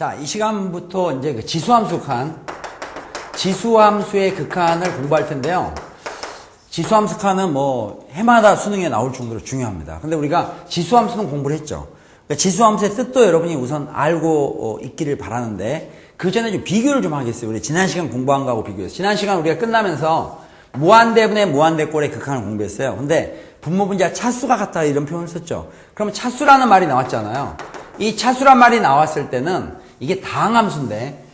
자, 이 시간부터 이제 그 지수함수 극한, 지수함수의 극한을 공부할 텐데요. 지수함수 극한은 뭐 해마다 수능에 나올 정도로 중요합니다. 근데 우리가 지수함수는 공부를 했죠. 그러니까 지수함수의 뜻도 여러분이 우선 알고 있기를 바라는데 그 전에 좀 비교를 좀 하겠어요. 우리 지난 시간 공부한 거하고 비교해서. 지난 시간 우리가 끝나면서 무한대분의 무한대꼴의 극한을 공부했어요. 근데 분모분자 차수가 같다 이런 표현을 썼죠. 그러면 차수라는 말이 나왔잖아요. 이 차수란 말이 나왔을 때는 이게 다항함수인데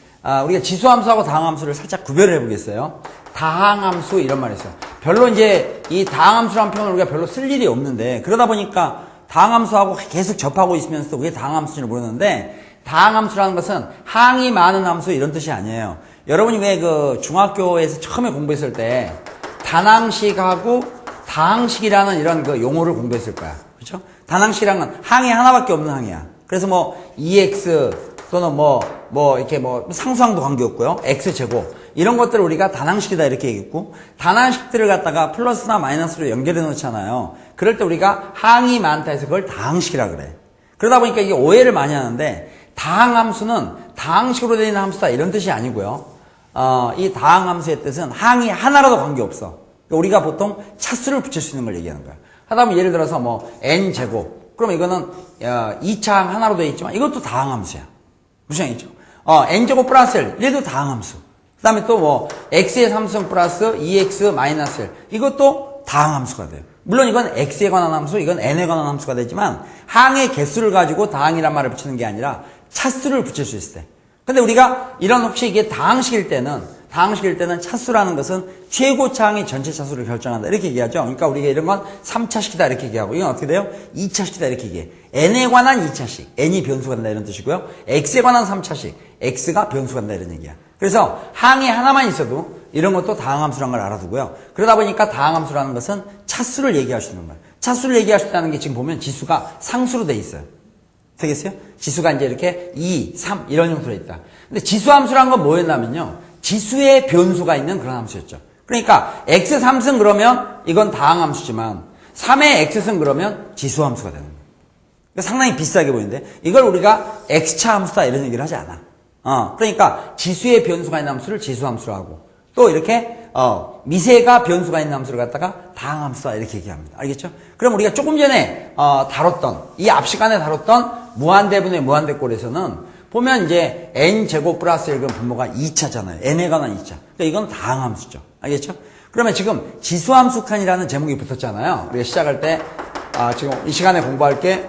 우리가 지수함수하고 다항함수를 살짝 구별을 해보겠어요. 다항함수 이런 말이 있어요. 별로 이제 이 다항함수라는 표현을 우리가 별로 쓸 일이 없는데 그러다 보니까 다항함수하고 계속 접하고 있으면서 그게 다항함수인지 모르는데 다항함수라는 것은 항이 많은 함수 이런 뜻이 아니에요. 여러분이 왜 그 중학교에서 처음에 공부했을 때 단항식하고 다항식이라는 이런 그 용어를 공부했을 거야. 그렇죠? 단항식이라는 건 항이 하나밖에 없는 항이야. 그래서 뭐 EX 또는 이렇게 상수항도 관계없고요. X제곱 이런 것들을 우리가 단항식이다 이렇게 얘기했고 단항식들을 갖다가 플러스나 마이너스로 연결해 놓잖아요. 그럴 때 우리가 항이 많다 해서 그걸 다항식이라 그래. 그러다 보니까 이게 오해를 많이 하는데 다항함수는 다항식으로 되어 있는 함수다 이런 뜻이 아니고요. 이 다항함수의 뜻은 항이 하나라도 관계없어. 그러니까 우리가 보통 차수를 붙일 수 있는 걸 얘기하는 거야. 하다 보면 예를 들어서 n제곱 그럼 이거는 2차 항 하나로 되어 있지만 이것도 다항함수야. 무슨 얘기죠? n제곱 플러스 1 얘도 다항함수. 그 다음에 또 x의 3승 플러스 2x 마이너스 1 이것도 다항함수가 돼요. 물론 이건 x에 관한 함수, 이건 n에 관한 함수가 되지만 항의 개수를 가지고 다항이란 말을 붙이는 게 아니라 차수를 붙일 수 있을 때. 근데 우리가 이런 혹시 이게 다항식일 때는 차수라는 것은 최고차 항의 전체 차수를 결정한다 이렇게 얘기하죠. 그러니까 우리가 이런 건 3차식이다 이렇게 얘기하고 이건 어떻게 돼요? 2차식이다 이렇게 얘기해. n에 관한 2차식, n이 변수가 된다 이런 뜻이고요. x에 관한 3차식, x가 변수가 된다 이런 얘기야. 그래서 항이 하나만 있어도 이런 것도 다항함수라는 걸 알아두고요. 그러다 보니까 다항함수라는 것은 차수를 얘기할 수 있는 거예요. 차수를 얘기할 수 있다는 게 지금 보면 지수가 상수로 돼 있어요. 되겠어요? 지수가 이제 이렇게 2, 3 이런 형태로 있다. 근데 지수함수라는 건 뭐였냐면요. 지수의 변수가 있는 그런 함수였죠. 그러니까 x 3승 그러면 이건 다항함수지만 3의 x승 그러면 지수함수가 되는 거예요. 그러니까 상당히 비슷하게 보이는데 이걸 우리가 x차 함수다 이런 얘기를 하지 않아. 그러니까 지수의 변수가 있는 함수를 지수함수로 하고 또 이렇게 미세가 변수가 있는 함수를 갖다가 다항함수다 이렇게 얘기합니다. 알겠죠? 그럼 우리가 조금 전에 다뤘던 이 앞 시간에 다뤘던 무한대분의 무한대꼴에서는 보면 이제 n제곱 플러스 1은 분모가 2차잖아요. n에 관한 2차. 그러니까 이건 다항함수죠. 알겠죠? 그러면 지금 지수함수 극한이라는 제목이 붙었잖아요. 우리가 시작할 때 지금 이 시간에 공부할 게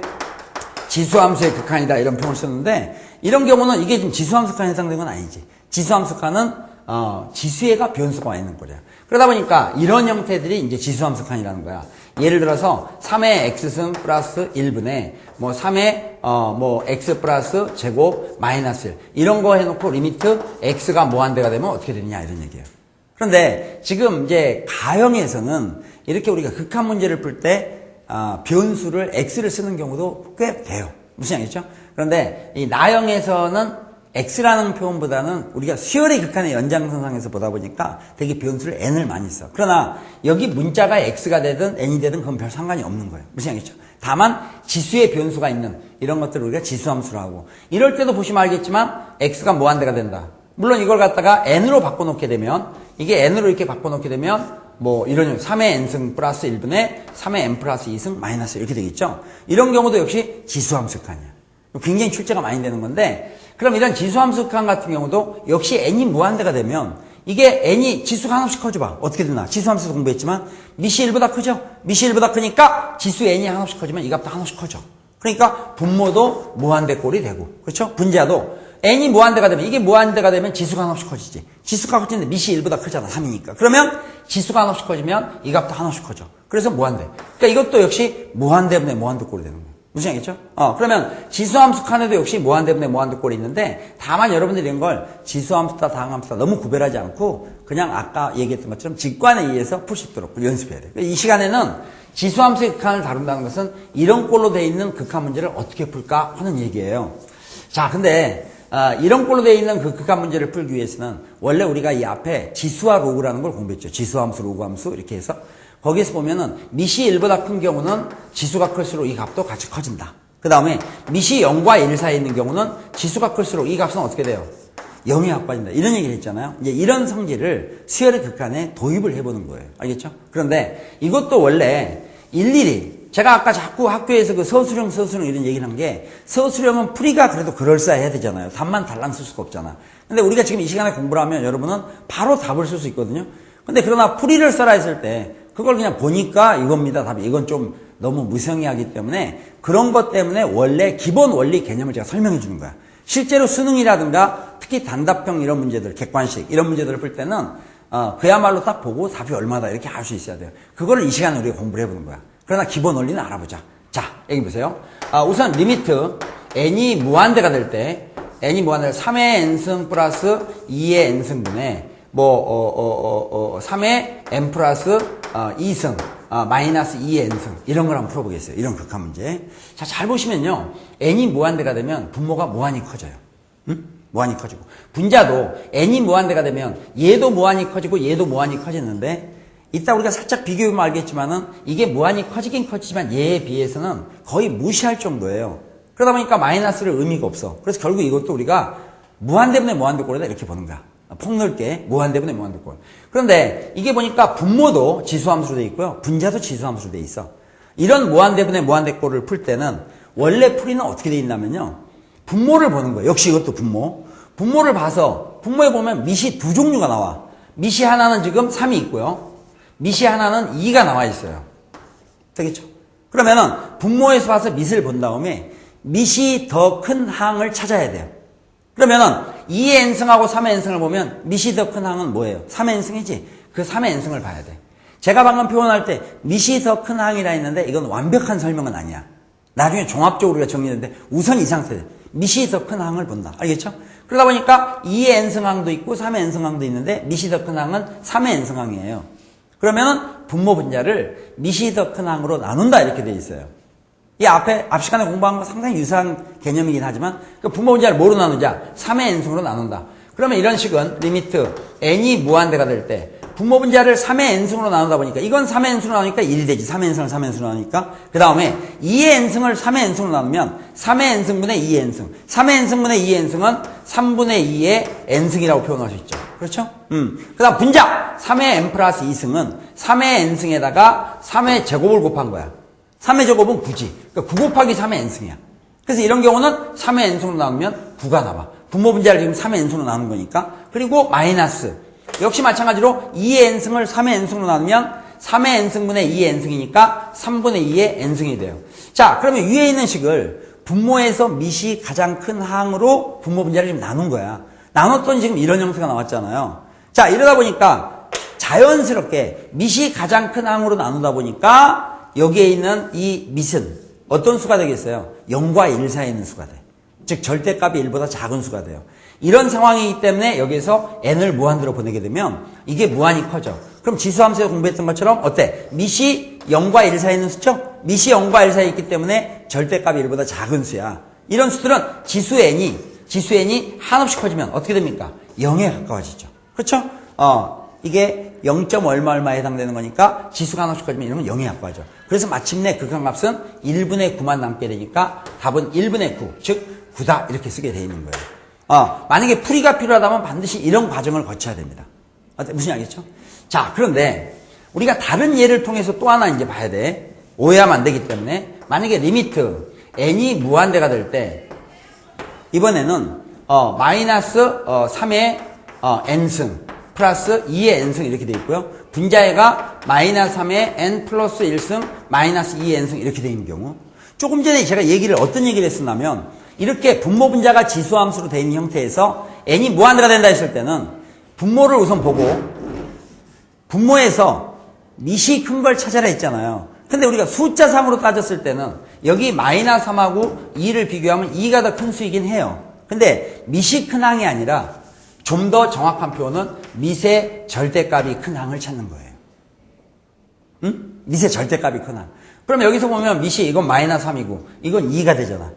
지수함수의 극한이다 이런 표현을 썼는데 이런 경우는 이게 지금 지수함수 극한에 해당되는 건 아니지. 지수함수 극한은 지수에가 변수가 와 있는 거야. 그러다 보니까 이런 형태들이 이제 지수함수 극한이라는 거야. 예를 들어서 3의 x승 플러스 1분의 3의 x 플러스 제곱 마이너스 1 이런 거 해놓고 리미트 x가 무한대가 되면 어떻게 되느냐 이런 얘기예요. 그런데 지금 이제 가형에서는 이렇게 우리가 극한 문제를 풀 때 변수를 x를 쓰는 경우도 꽤 돼요. 무슨 얘기죠? 그런데 이 나형에서는 x라는 표현보다는 우리가 수열의 극한의 연장선상에서 보다 보니까 되게 변수를 n을 많이 써. 그러나 여기 문자가 x가 되든 n이 되든 그건 별 상관이 없는 거예요. 무슨 얘기죠? 다만 지수의 변수가 있는 이런 것들을 우리가 지수함수로 하고 이럴 때도 보시면 알겠지만 x가 무한대가 된다. 물론 이걸 갖다가 n으로 바꿔놓게 되면 이게 n으로 이렇게 바꿔놓게 되면 이런 3의 n승 플러스 1분의 3의 n 플러스 2승 마이너스 이렇게 되겠죠. 이런 경우도 역시 지수함수 극한이야. 굉장히 출제가 많이 되는 건데 그럼 이런 지수함수 극한 같은 경우도 역시 n이 무한대가 되면 이게 n이 지수가 하나씩 커져봐. 어떻게 되나? 지수함수에서 공부했지만 미시 1보다 크죠? 미시 1보다 크니까 지수 n이 하나씩 커지면 이 값도 하나씩 커져. 그러니까 분모도 무한대꼴이 되고 그렇죠? 분자도 n이 무한대가 되면 이게 무한대가 되면 지수가 하나씩 커지지. 지수가 커지는데 미시 1보다 크잖아. 3이니까. 그러면 지수가 하나씩 커지면 이 값도 하나씩 커져. 그래서 무한대. 그러니까 이것도 역시 무한대분의 무한대꼴이 되는 거예요. 무슨 얘기죠? 그러면 지수함수 칸에도 역시 무한대분의 무한대꼴이 있는데 다만 여러분들이 이런 걸 지수함수다 다항함수다 너무 구별하지 않고 그냥 아까 얘기했던 것처럼 직관에 의해서 풀 수 있도록 연습해야 돼요. 이 시간에는 지수함수의 극한을 다룬다는 것은 이런 꼴로 되어 있는 극한 문제를 어떻게 풀까 하는 얘기예요. 자, 근데 이런 꼴로 되어 있는 그 극한 문제를 풀기 위해서는 원래 우리가 이 앞에 지수와 로그라는 걸 공부했죠. 지수함수, 로그함수 이렇게 해서 거기에서 보면은 미시 1보다 큰 경우는 지수가 클수록 이 값도 같이 커진다. 그 다음에 밑이 0과 1 사이에 있는 경우는 지수가 클수록 이 값은 어떻게 돼요? 0이 가까워진다. 이런 얘기를 했잖아요. 이제 이런 성질을 수열의 극한에 도입을 해보는 거예요. 알겠죠? 그런데 이것도 원래 일일이 제가 아까 자꾸 학교에서 그 서술형 이런 얘기를 한 게 서술형은 풀이가 그래도 그럴싸해야 되잖아요. 답만 달랑 쓸 수가 없잖아. 근데 우리가 지금 이 시간에 공부를 하면 여러분은 바로 답을 쓸 수 있거든요. 근데 그러나 풀이를 써라 했을 때 그걸 그냥 보니까 이겁니다. 답이. 이건 좀 너무 무성의하기 때문에 그런 것 때문에 원래 기본 원리 개념을 제가 설명해 주는 거야. 실제로 수능이라든가 특히 단답형 이런 문제들, 객관식 이런 문제들을 풀 때는 그야말로 딱 보고 답이 얼마다 이렇게 알 수 있어야 돼요. 그거를 이 시간에 우리가 공부를 해보는 거야. 그러나 기본 원리는 알아보자. 자, 여기 보세요. 우선 리미트 n이 무한대가 될 때 n이 무한대가 3의 n승 플러스 2의 n승분의 3의 n 플러스 2승 마이너스 2의 n승 이런 걸 한번 풀어보겠어요. 이런 극한 문제. 자, 잘 보시면요. n이 무한대가 되면 분모가 무한히 커져요. 응? 무한히 커지고 분자도 n이 무한대가 되면 얘도 무한히 커지고 얘도 무한히 커지는데 이따 우리가 살짝 비교해보면 알겠지만은 이게 무한히 커지긴 커지지만 얘에 비해서는 거의 무시할 정도예요. 그러다 보니까 마이너스를 의미가 없어. 그래서 결국 이것도 우리가 무한대분의 무한대꼴이다 이렇게 보는 거야. 폭넓게 무한대분의 무한대꼴. 그런데 이게 보니까 분모도 지수함수로 돼 있고요. 분자도 지수함수로 돼 있어. 이런 무한대분의 무한대꼴을 풀 때는 원래 풀이는 어떻게 돼 있냐면요. 분모를 보는 거예요. 역시 이것도 분모. 분모를 봐서 분모에 보면 밑이 두 종류가 나와. 밑이 하나는 지금 3이 있고요. 밑이 하나는 2가 나와 있어요. 되겠죠? 그러면은 분모에서 봐서 밑을 본 다음에 밑이 더 큰 항을 찾아야 돼요. 그러면은 2의 n승하고 3의 n승을 보면 밑이 더 큰 항은 뭐예요? 3의 n승이지? 그 3의 n승을 봐야 돼. 제가 방금 표현할 때 밑이 더 큰 항이라 했는데 이건 완벽한 설명은 아니야. 나중에 종합적으로 우리가 정리했는데 우선 이 상태 밑이 더 큰 항을 본다. 알겠죠? 그러다 보니까 2의 n승항도 있고 3의 n승항도 있는데 밑이 더 큰 항은 3의 n승항이에요. 그러면은 분모 분자를 밑이 더 큰 항으로 나눈다 이렇게 돼 있어요. 이 앞 시간에 공부한 거 상당히 유사한 개념이긴 하지만 그 분모 분자를 뭐로 나누자? 3의 n승으로 나눈다. 그러면 이런 식은 리미트 n이 무한대가 될 때 분모 분자를 3의 n승으로 나누다 보니까 이건 3의 n승으로 나누니까 1이 되지. 3의 n승을 3의 n승으로 나누니까 그 다음에 2의 n승을 3의 n승으로 나누면 3의 n승분의 2의 n승 3의 n승분의 2의 n승은 3분의 2의 n승이라고 표현할 수 있죠. 그렇죠? 그 다음 분자 3의 n 플러스 2승은 3의 n승에다가 3의 제곱을 곱한 거야. 3의 제곱은 9지. 그러니까 9 곱하기 3의 n승이야. 그래서 이런 경우는 3의 n승으로 나누면 9가 나와. 분모 분자를 지금 3의 n승으로 나눈 거니까. 그리고 마이너스. 역시 마찬가지로 2의 n승을 3의 n승으로 나누면 3의 n승분의 2의 n승이니까 3분의 2의 n승이 돼요. 자, 그러면 위에 있는 식을 분모에서 밑이 가장 큰 항으로 분모 분자를 지금 나눈 거야. 나눴더니 지금 이런 형태가 나왔잖아요. 자, 이러다 보니까 자연스럽게 밑이 가장 큰 항으로 나누다 보니까 여기에 있는 이 밑은 어떤 수가 되겠어요? 0과 1 사이에 있는 수가 돼. 즉 절대값이 1보다 작은 수가 돼요. 이런 상황이기 때문에 여기에서 n을 무한대로 보내게 되면 이게 무한히 커져. 그럼 지수함수에서 공부했던 것처럼 어때? 밑이 0과 1 사이에 있는 수죠? 밑이 0과 1 사이에 있기 때문에 절대값이 1보다 작은 수야. 이런 수들은 지수 n이 한없이 커지면 어떻게 됩니까? 0에 가까워지죠. 그렇죠? 이게 0. 얼마에 해당되는 거니까 지수가 한없이 커지면 이러면 0에 가까워져. 그래서 마침내 극한값은 1분의 9만 남게 되니까 답은 1분의 9, 즉 9다 이렇게 쓰게 돼 있는 거예요. 만약에 풀이가 필요하다면 반드시 이런 과정을 거쳐야 됩니다. 무슨 알겠죠? 자, 그런데 우리가 다른 예를 통해서 또 하나 이제 봐야 돼. 오해하면 안 되기 때문에 만약에 리미트 n이 무한대가 될 때 이번에는 마이너스 3의 n승 플러스 2의 n승 이렇게 돼 있고요. 분자애가 마이너스 3의 n 플러스 1승 마이너스 2의 n승 이렇게 돼 있는 경우 조금 전에 제가 어떤 얘기를 했었냐면 이렇게 분모 분자가 지수함수로 돼 있는 형태에서 n이 무한대가 된다 했을 때는 분모를 우선 보고 분모에서 밑이 큰 걸 찾아라 했잖아요. 근데 우리가 숫자상으로 따졌을 때는 여기 마이너스 3하고 2를 비교하면 2가 더 큰 수이긴 해요. 근데 밑이 큰 항이 아니라 좀 더 정확한 표현은 밑의 절대값이 큰 항을 찾는 거예요. 응? 밑의 절대값이 큰 항. 그럼 여기서 보면 밑이 이건 마이너스 3이고 이건 2가 되잖아.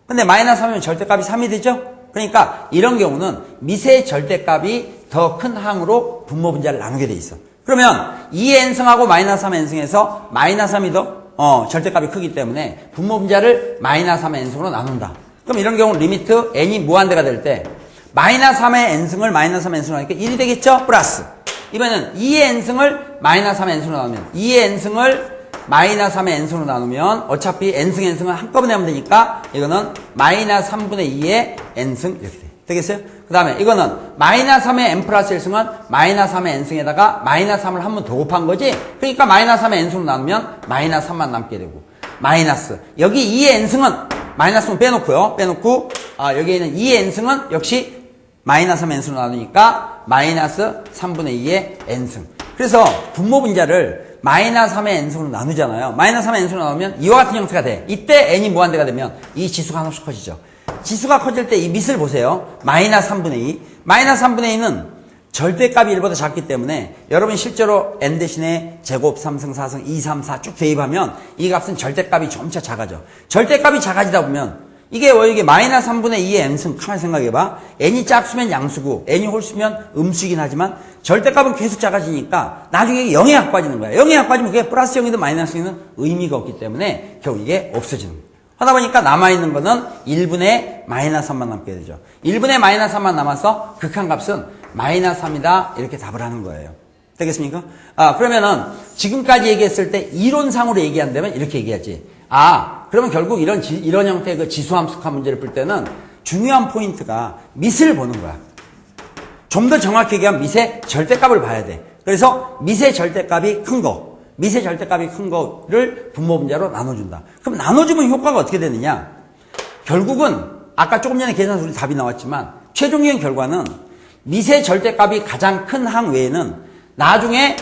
근데 마이너스 3이면 절대값이 3이 되죠? 그러니까 이런 경우는 밑의 절대값이 더 큰 항으로 분모 분자를 나누게 돼 있어. 그러면 2n승하고 마이너스 3n승에서 마이너스 3이 더 절대값이 크기 때문에 분모 분자를 마이너스 3의 n승으로 나눈다. 그럼 이런 경우 리미트 n이 무한대가 될 때 마이너스 3의 n승을 마이너스 3의 n승으로 하니까 1이 되겠죠? 플러스. 이번에는 2의 n승을 마이너스 3의 n승으로 나누면 2의 n승을 마이너스 3의 n승으로 나누면 어차피 n승, n승은 한꺼번에 하면 되니까 이거는 마이너스 3분의 2의 n승 이렇게 돼. 되겠어요? 그 다음에 이거는 마이너스 3의 n 플러스 1승은 마이너스 3의 n승에다가 마이너스 3을 한 번 더 곱한 거지? 그러니까 마이너스 3의 n승으로 나누면 마이너스 3만 남게 되고 마이너스 여기 2의 n승은 마이너스는 빼놓고요. 빼놓고 여기에 있는 2의 n승은 역시 마이너스 3의 n승으로 나누니까 마이너스 3분의 2의 n승. 그래서 분모 분자를 마이너스 3의 n승으로 나누잖아요. 마이너스 3의 n승으로 나누면 이와 같은 형태가 돼. 이때 n이 무한대가 되면 이 지수가 하나씩 커지죠. 지수가 커질 때 이 밑을 보세요. 마이너스 3분의 2. 마이너스 3분의 2는 절대값이 1보다 작기 때문에 여러분 실제로 n 대신에 제곱 3승, 4승, 2, 3, 4 쭉 대입하면 이 값은 절대값이 점차 작아져. 절대값이 작아지다 보면 이게 마이너스 3분의 2의 n승 가만히 생각해봐. n이 짝수면 양수고 n이 홀수면 음수이긴 하지만 절대값은 계속 작아지니까 나중에 0에 가까워지는 거야. 0에 가까워지면 그게 플러스 0이든 마이너스 0이든 의미가 없기 때문에 결국 이게 없어지는 거야. 하다 보니까 남아있는 거는 1분의 마이너스 3만 남게 되죠. 1분의 마이너스 3만 남아서 극한값은 마이너스 3이다 이렇게 답을 하는 거예요. 되겠습니까? 그러면은 지금까지 얘기했을 때 이론상으로 얘기한다면 이렇게 얘기하지. 그러면 결국 이런 형태의 그 지수함수화 문제를 풀 때는 중요한 포인트가 밑을 보는 거야. 좀 더 정확히 얘기하면 밑의 절대값을 봐야 돼. 그래서 밑의 절대값이 큰 거. 밑의 절대값이 큰 거를 분모 분자로 나눠준다. 그럼 나눠주면 효과가 어떻게 되느냐? 결국은 아까 조금 전에 계산서 우리 답이 나왔지만 최종적인 결과는 밑의 절대값이 가장 큰 항 외에는 나중에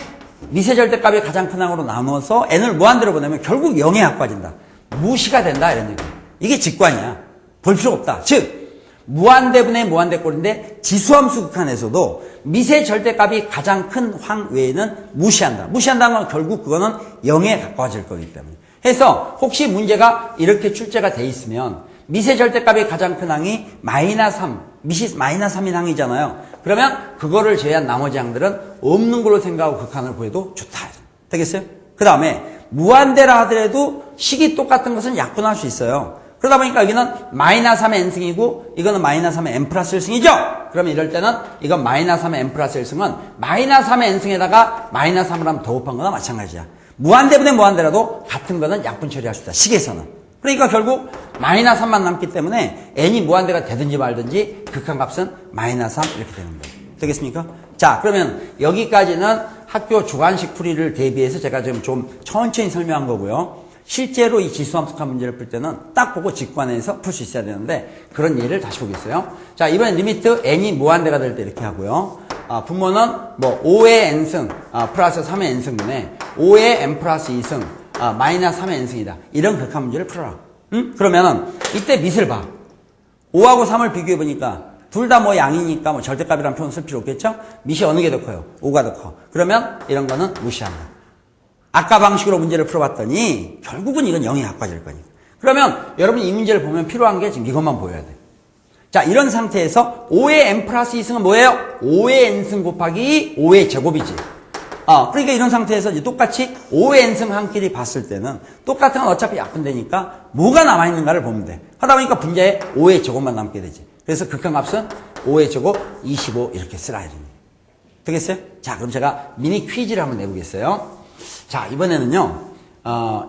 밑의 절대값이 가장 큰 항으로 나눠서 n을 무한대로 보내면 결국 0에 가까워진다. 무시가 된다 이런 얘기. 이게 직관이야. 볼 필요 없다. 즉 무한대분의 무한대꼴인데 지수함수 극한에서도 밑의 절대값이 가장 큰 항 외에는 무시한다. 무시한다는 건 결국 그거는 0에 가까워질 거기 때문에. 해서 혹시 문제가 이렇게 출제가 돼 있으면 밑의 절대값이 가장 큰 항이 마이너스 3, 밑이 마이너스 3인 항이잖아요. 그러면 그거를 제외한 나머지 항들은 없는 걸로 생각하고 극한을 구해도 좋다. 되겠어요? 그 다음에 무한대라 하더라도 식이 똑같은 것은 약분할 수 있어요. 그러다 보니까 여기는 마이너스 3의 n승이고 이거는 마이너스 3의 n 플러스 1승이죠? 그러면 이럴 때는 이건 마이너스 3의 n 플러스 1승은 마이너스 3의 n승에다가 마이너스 3을 하면 더 곱한 거나 마찬가지야. 무한대분의 무한대라도 같은 거는 약분 처리할 수 있다. 식에서는. 그러니까 결국 마이너스 3만 남기 때문에 n이 무한대가 되든지 말든지 극한값은 마이너스 3 이렇게 되는 거예요. 되겠습니까? 자, 그러면 여기까지는 학교 주관식 풀이를 대비해서 제가 지금 좀 천천히 설명한 거고요. 실제로 이 지수함수화 문제를 풀 때는 딱 보고 직관해서 풀 수 있어야 되는데 그런 예를 다시 보겠어요. 자, 이번엔 리미트 n이 무한대가 될 때 이렇게 하고요. 분모는 뭐 5의 n승 플러스 3의 n승분의 5의 n 플러스 2승 마이너스 3의 n승이다. 이런 극한 문제를 풀어라. 응? 그러면은 이때 밑을 봐. 5하고 3을 비교해 보니까 둘 다 뭐 양이니까 뭐 절대값이라는 표현 쓸 필요 없겠죠? 밑이 어느 게 더 커요? 5가 더 커. 그러면 이런 거는 무시한다. 아까 방식으로 문제를 풀어봤더니 결국은 이건 0에 가까워질 거니까. 그러면 여러분이 이 문제를 보면 필요한 게 지금 이것만 보여야 돼. 자, 이런 상태에서 5의 n 플러스 2승은 뭐예요? 5의 n승 곱하기 5의 제곱이지. 그러니까 이런 상태에서 이제 똑같이 5의 n승 한 끼리 봤을 때는 똑같은 건 어차피 약분되니까 뭐가 남아있는가를 보면 돼. 하다 보니까 분자에 5의 제곱만 남게 되지. 그래서 극한값은 5의 제곱 25 이렇게 쓰라 이러니. 되겠어요? 자, 그럼 제가 미니 퀴즈를 한번 내보겠어요. 자, 이번에는요,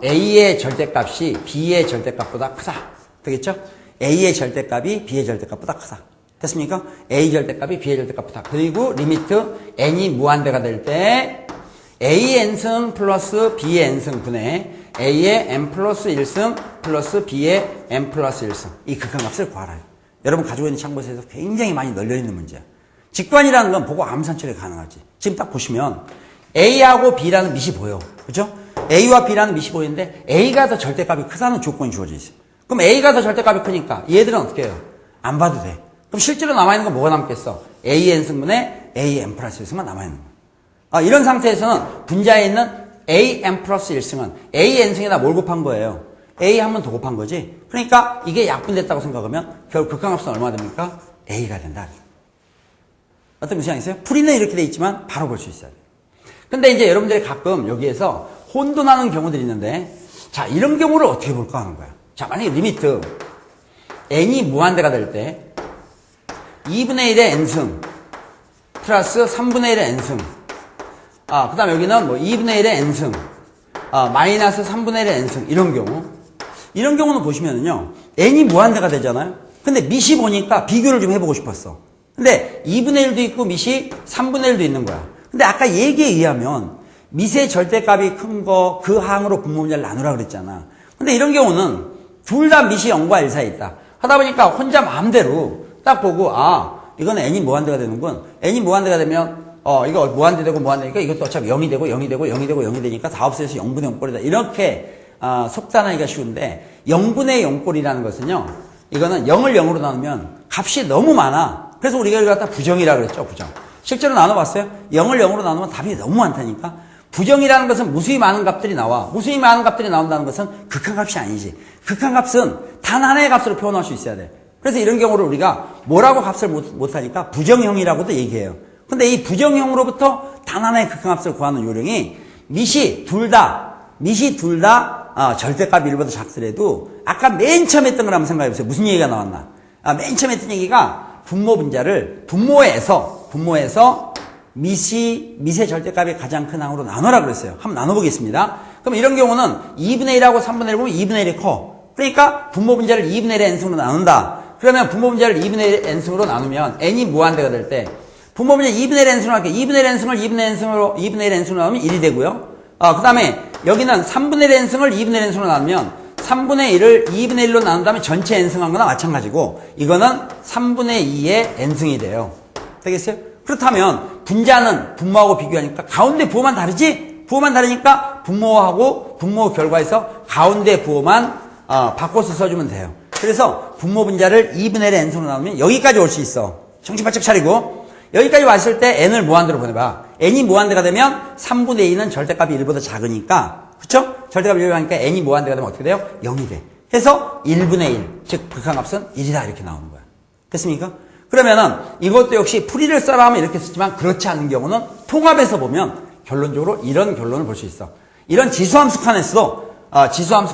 A의 절대값이 B의 절대값보다 크다. 되겠죠? A의 절대값이 B의 절대값보다 크다. 됐습니까? A 절대값이 B의 절대값보다. 그리고 리미트 n이 무한대가 될 때 A의 n승 플러스 B의 n승 분의 A의 n 플러스 1승 플러스 B의 n 플러스 1승. 이 극한값을 구하라. 여러분 가지고 있는 참고서에서 굉장히 많이 널려있는 문제야. 직관이라는 건 보고 아무 산처리 가능하지. 지금 딱 보시면 A하고 B라는 밑이 보여. 그죠? A와 B라는 밑이 보이는데 A가 더 절대값이 크다는 조건이 주어져 있어요. 그럼 A가 더 절대값이 크니까 얘들은 어떻게 해요? 안 봐도 돼. 그럼 실제로 남아있는 건 뭐가 남겠어? AN승분의 AN 플러스 1승만 남아있는 거야. 이런 상태에서는 분자에 있는 AN 플러스 1승은 AN승에다 뭘 곱한 거예요? A 한 번 더 곱한 거지. 그러니까 이게 약분됐다고 생각하면 결국 극한값은 얼마 됩니까? A가 된다. 어떤 무슨 생각 있어요? 풀이는 이렇게 돼 있지만 바로 볼 수 있어야 돼요. 근데 이제 여러분들이 가끔 여기에서 혼돈하는 경우들이 있는데 자, 이런 경우를 어떻게 볼까 하는 거야. 자, 만약에 리미트 n이 무한대가 될 때 2분의 1의 n승 플러스 3분의 1의 n승, 그 다음에 여기는 뭐 2분의 1의 n승, 마이너스 3분의 1의 n승, 이런 경우는 보시면은요, n이 무한대가 되잖아요. 근데 밑이 보니까 비교를 좀 해보고 싶었어. 근데 2분의 1도 있고 밑이 3분의 1도 있는 거야. 근데 아까 얘기에 의하면 밑의 절대값이 큰 거 그 항으로 분모분자를 나누라 그랬잖아. 근데 이런 경우는 둘 다 밑이 0과 1 사이에 있다. 하다 보니까 혼자 마음대로 딱 보고, 이건 n이 무한대가 되는군. n이 무한대가 되면 이거 무한대 되고 무한대니까 이것도 어차피 0이 되고 0이 되고 0이 되고 0이 되니까 다 없애서 0분의 0꼴이다. 이렇게 속단하기가 쉬운데 0분의 0꼴이라는 것은요. 이거는 0을 0으로 나누면 값이 너무 많아. 그래서 우리가 이걸 갖다 부정이라고 그랬죠. 부정. 실제로 나눠봤어요? 0을 0으로 나누면 답이 너무 많다니까. 부정이라는 것은 무수히 많은 값들이 나와. 무수히 많은 값들이 나온다는 것은 극한값이 아니지. 극한값은 단 하나의 값으로 표현할 수 있어야 돼. 그래서 이런 경우를 우리가 뭐라고 값을 못하니까 부정형이라고도 얘기해요. 근데 이 부정형으로부터 단 하나의 극한값을 구하는 요령이 밑이 둘 다 절대값 1보다 작더라도 아까 맨 처음 했던 걸 한번 생각해 보세요. 무슨 얘기가 나왔나? 맨 처음 했던 얘기가 분모분자를 분모에서 밑의 절대값이 가장 큰 항으로 나눠라 그랬어요. 한번 나눠보겠습니다. 그럼 이런 경우는 2분의 1하고 3분의 1 보면 2분의 1이 커. 그러니까 분모분자를 2분의 1의 n승으로 나눈다. 그러면 분모분자를 2분의 1의 n승으로 나누면 n이 무한대가 될 때 분모분자 2분의 1의 n승으로 할게요. 2분의 1의 n승을 2분의 1의 n승으로 나누면 1이 되고요. 그 다음에 여기는 3분의 1의 n승을 2분의 1의 n승으로 나누면 3분의 1을 2분의 1로 나눈 다음에 전체 n승한 거나 마찬가지고 이거는 3분의 2의 n승이 돼요. 되겠어요? 그렇다면 분자는 분모하고 비교하니까 가운데 부호만 다르지? 부호만 다르니까 분모하고 분모 결과에서 가운데 부호만 바꿔서 써주면 돼요. 그래서 분모 분자를 2분의 1의 n승으로 나누면 여기까지 올 수 있어. 정신 바짝 차리고 여기까지 왔을 때 n을 무한대로 보내봐. n이 무한대가 되면 3분의 2는 절대값이 1보다 작으니까, 그쵸? 절대값이 1보다 작으니까 n이 무한대가 되면 어떻게 돼요? 0이 돼. 해서 1분의 1, 즉 극한값은 1이다 이렇게 나오는 거야. 됐습니까? 그러면은 이것도 역시 풀이를 써라 하면 이렇게 쓰지만 그렇지 않은 경우는 통합해서 보면 결론적으로 이런 결론을 볼 수 있어. 이런 지수함수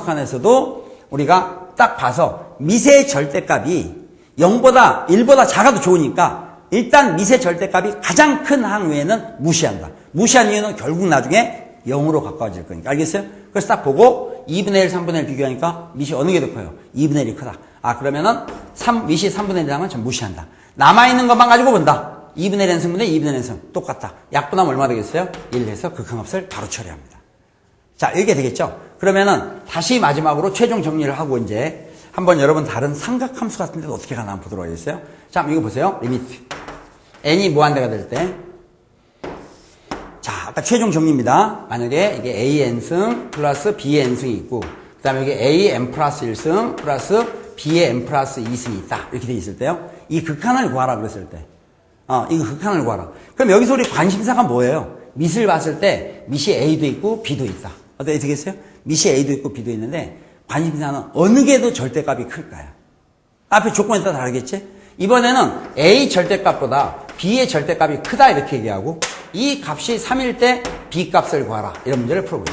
칸에서도 우리가 딱 봐서 밑의 절대값이 0보다 1보다 작아도 좋으니까 일단 밑의 절대값이 가장 큰 항 외에는 무시한다. 무시한 이유는 결국 나중에 0으로 가까워질 거니까. 알겠어요? 그래서 딱 보고 2분의 1, 3분의 1 비교하니까 밑이 어느 게 더 커요? 2분의 1이 크다. 그러면은 밑이 3분의 1이라면 전 무시한다. 남아있는 것만 가지고 본다. 2분의 1 n승분의 2분의 1 n승 똑같다. 약분하면 얼마 되겠어요? 1 해서 극한값을 바로 처리합니다. 자, 이게 되겠죠? 그러면은 다시 마지막으로 최종 정리를 하고 이제 한번 여러분 다른 삼각함수 같은 데도 어떻게 가나 한번 보도록 하겠어요? 자, 이거 보세요. 리미트. n이 무한대가 될 때. 자, 아까 최종 정리입니다. 만약에 이게 a n승 플러스 b의 n승이 있고, 그 다음에 여기 a n 플러스 1승 플러스 b의 n 플러스 2승이 있다. 이렇게 돼 있을 때요. 이 극한을 구하라 그랬을 때. 이거 극한을 구하라. 그럼 여기서 우리 관심사가 뭐예요? 밑을 봤을 때 밑이 a도 있고 b도 있다. 어떻게 되겠어요? 밑이 a도 있고 b도 있는데 관심사는 어느 게 더 절대값이 클까요? 앞에 조건에 따라 다르겠지? 이번에는 a 절대값보다 b의 절대값이 크다 이렇게 얘기하고 이 값이 3일 때 b 값을 구하라. 이런 문제를 풀어보죠.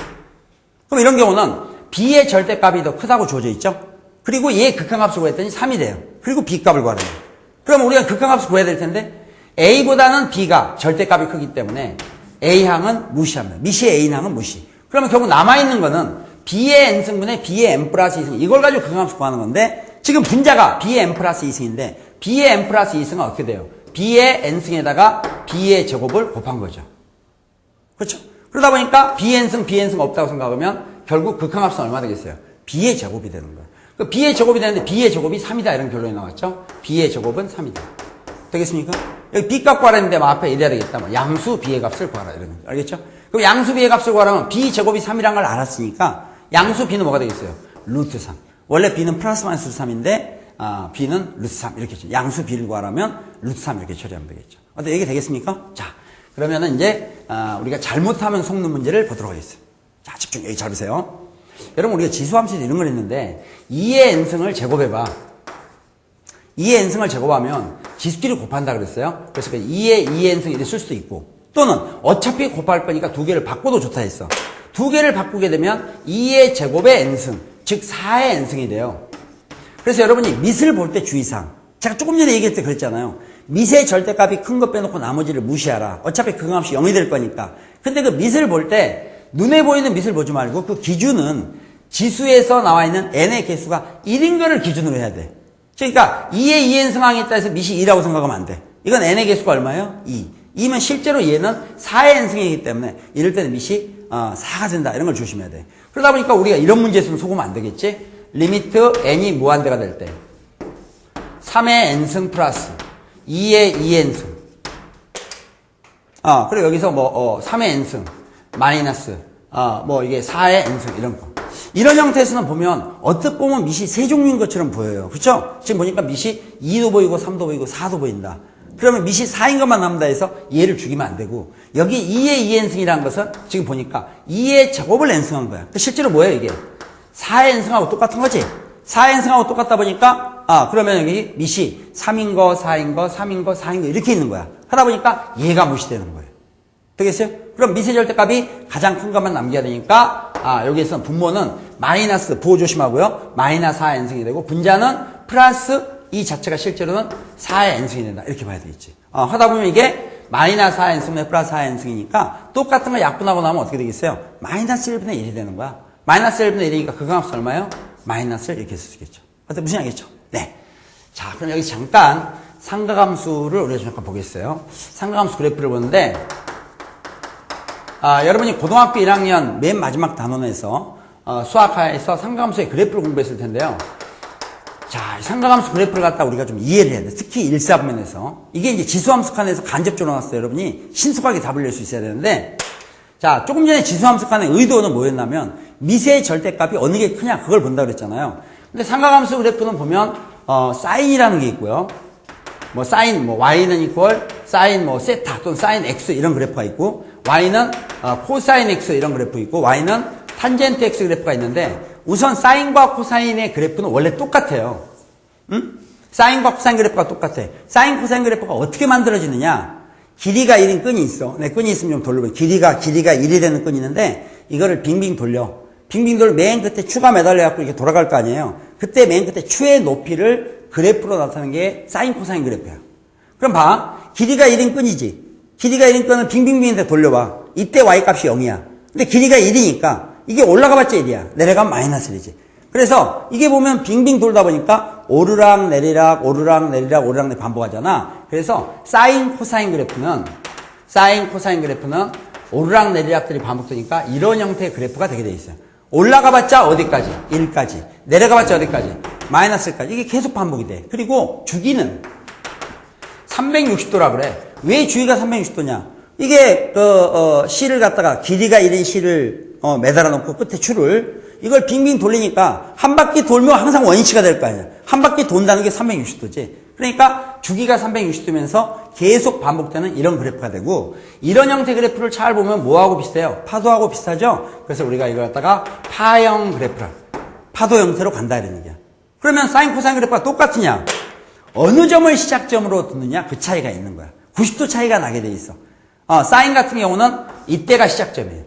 그럼 이런 경우는 b의 절대값이 더 크다고 주어져 있죠? 그리고 얘의 극한값을 구했더니 3이 돼요. 그리고 b 값을 구하라. 그럼 우리가 극한값을 구해야 될 텐데 a보다는 b가 절대값이 크기 때문에 a항은 무시합니다. 밑이 a항은 무시. 그러면 결국 남아있는 거는 b의 n승분의 b의 n 플러스 2승 이걸 가지고 극한값을 구하는 건데 지금 분자가 b의 n 플러스 2승인데 b의 n 플러스 2승은 어떻게 돼요? b의 n승에다가 b의 제곱을 곱한 거죠. 그렇죠? 그러다 보니까 bn승 없다고 생각하면 결국 극한값은 얼마 되겠어요? b의 제곱이 되는 거예요. 그 b의 제곱이 되는데 b의 제곱이 3이다 이런 결론이 나왔죠? b의 제곱은 3이다. 되겠습니까? 여기 b 값 구하라는데 앞에 이래야 되겠다. 양수 b의 값을 구하라 이러는 거죠. 알겠죠? 그럼 양수 b의 값을 구하라면 b 제곱이 3이란 걸 알았으니까 양수 b는 뭐가 되겠어요? 루트 3. 원래 b는 플러스 마이너스 3인데 b는 루트 3 이렇게 했죠. 양수 b를 구하라면 루트 3 이렇게 처리하면 되겠죠. 어때? 이게 되겠습니까? 자, 그러면은 이제 우리가 잘못하면 속는 문제를 보도록 하겠습니다. 자, 집중 여기 잘 보세요. 여러분 우리가 지수함수에서 이런 걸 했는데 2의 n승을 제곱해봐. 2의 n승을 제곱하면 지수끼리 곱한다 그랬어요. 그래서 2의 n승 이렇게 쓸 수도 있고 또는 어차피 곱할 거니까 두 개를 바꿔도 좋다 했어. 두 개를 바꾸게 되면 2의 제곱의 n승, 즉 4의 n승이 돼요. 그래서 여러분이 밑을 볼 때 주의사항. 제가 조금 전에 얘기할 때 그랬잖아요. 밑의 절대값이 큰 것 빼놓고 나머지를 무시하라. 어차피 그 값이 0이 될 거니까. 근데 그 밑을 볼 때 눈에 보이는 밑을 보지 말고 그 기준은 지수에서 나와 있는 n의 개수가 1인 거를 기준으로 해야 돼. 그러니까 2의 2n 승항이 있다 해서 밑이 2라고 생각하면 안 돼. 이건 n의 개수가 얼마예요? 2. 2면 실제로 얘는 4의 n승이기 때문에 이럴 때는 밑이 4가 된다. 이런 걸 조심해야 돼. 그러다 보니까 우리가 이런 문제에서는 속으면 안 되겠지? 리미트 n이 무한대가 될 때 3의 n승 플러스 2의 2n승 그리고 여기서 3의 n승 마이너스 이게 4의 n승 이런 거. 이런 형태에서는 보면 어떻게 보면 밑이 세 종류인 것처럼 보여요. 그렇죠? 지금 보니까 밑이 2도 보이고 3도 보이고 4도 보인다. 그러면 밑이 4인 것만 남는다 해서 얘를 죽이면 안 되고 여기 2의 2n승이라는 것은 지금 보니까 2의 제곱을 n승한 거야. 실제로 뭐예요 이게? 4의 n승하고 똑같은 거지? 4의 n승하고 똑같다 보니까 그러면 여기 밑이 3인 거 4인 거 3인 거 4인 거 이렇게 있는 거야. 하다 보니까 얘가 무시되는 거예요. 되겠어요? 그럼 밑의 절대값이 가장 큰 것만 남겨야 되니까 여기에서 분모는 마이너스 부호 조심하고요. 마이너스 4의 n승이 되고 분자는 플러스 이 자체가 실제로는 4의 n승이 된다. 이렇게 봐야 되겠지. 하다 보면 이게 마이너스 4의 n승 플러스 4의 n승이니까 똑같은 거 약분하고 나면 어떻게 되겠어요? 마이너스 1분의 1이 되는 거야. 마이너스 1분의 1이니까 그 값은 얼마예요? 마이너스를 이렇게 쓸 수 있겠죠. 어때? 무슨 얘기겠죠? 네. 자, 그럼 여기 잠깐 상가함수를 우리가 잠깐 보겠어요. 상가함수 그래프를 보는데 여러분이 고등학교 1학년 맨 마지막 단원에서 수학과에서 상가함수의 그래프를 공부했을 텐데요. 자, 상가함수 그래프를 갖다 우리가 좀 이해를 해야 돼. 특히 1사분면에서. 이게 이제 지수함수 칸에서 간접적으로 나왔어요. 여러분이 신속하게 답을 낼 수 있어야 되는데 자, 조금 전에 지수함수 칸의 의도는 뭐였냐면 밑의 절대값이 어느 게 크냐 그걸 본다고 그랬잖아요. 근데 상가함수 그래프는 보면 사인이라는 게 있고요. 사인 y는 이퀄 사인 세타 또는 사인 x 이런 그래프가 있고 y는 코사인 x 이런 그래프 있고 y는 탄젠트 x 그래프가 있는데 우선 사인과 코사인의 그래프는 원래 똑같아요. 응? 사인과 코사인 그래프가 똑같아. 사인 코사인 그래프가 어떻게 만들어지느냐? 길이가 1인 끈이 있어. 네, 끈이 있으면 좀 돌려봐. 길이가 1이 되는 끈이 있는데 이거를 빙빙 돌려. 빙빙 돌려 맨 끝에 추가 매달려갖고 이렇게 돌아갈 거 아니에요. 그때 맨 끝에 추의 높이를 그래프로 나타내는 게 사인 코사인 그래프야. 그럼 봐. 길이가 1인 끈이지. 길이가 1인 끈을 빙빙빙인데 돌려봐. 이때 y값이 0이야. 근데 길이가 1이니까 이게 올라가봤자 1이야. 내려가면 마이너스 1이지. 그래서 이게 보면 빙빙 돌다 보니까 오르락 내리락 오르락 내리락 오르락 내리락 반복하잖아. 그래서 사인 코사인 그래프는 오르락 내리락들이 반복되니까 이런 형태의 그래프가 되게 돼 있어요. 올라가봤자 어디까지? 1까지. 내려가봤자 어디까지? 마이너스 1까지. 이게 계속 반복이 돼. 그리고 주기는 360도라 그래. 왜 주기가 360도냐? 이게 실을 갖다가 길이가 1인 실을 매달아 놓고 끝에 추를 이걸 빙빙 돌리니까 한 바퀴 돌면 항상 원위치가 될 거 아니야. 한 바퀴 돈다는 게 360도지. 그러니까 주기가 360도면서 계속 반복되는 이런 그래프가 되고 이런 형태 그래프를 잘 보면 뭐하고 비슷해요? 파도하고 비슷하죠? 그래서 우리가 이걸 갖다가 파형 그래프라 파도 형태로 간다 이런 얘기야. 그러면 사인 코사인 그래프가 똑같으냐? 어느 점을 시작점으로 두느냐 그 차이가 있는 거야. 90도 차이가 나게 돼 있어. 사인 같은 경우는 이때가 시작점이에요.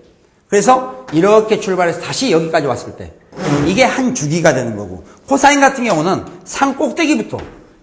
그래서 이렇게 출발해서 다시 여기까지 왔을 때 이게 한 주기가 되는 거고 코사인 같은 경우는 산 꼭대기부터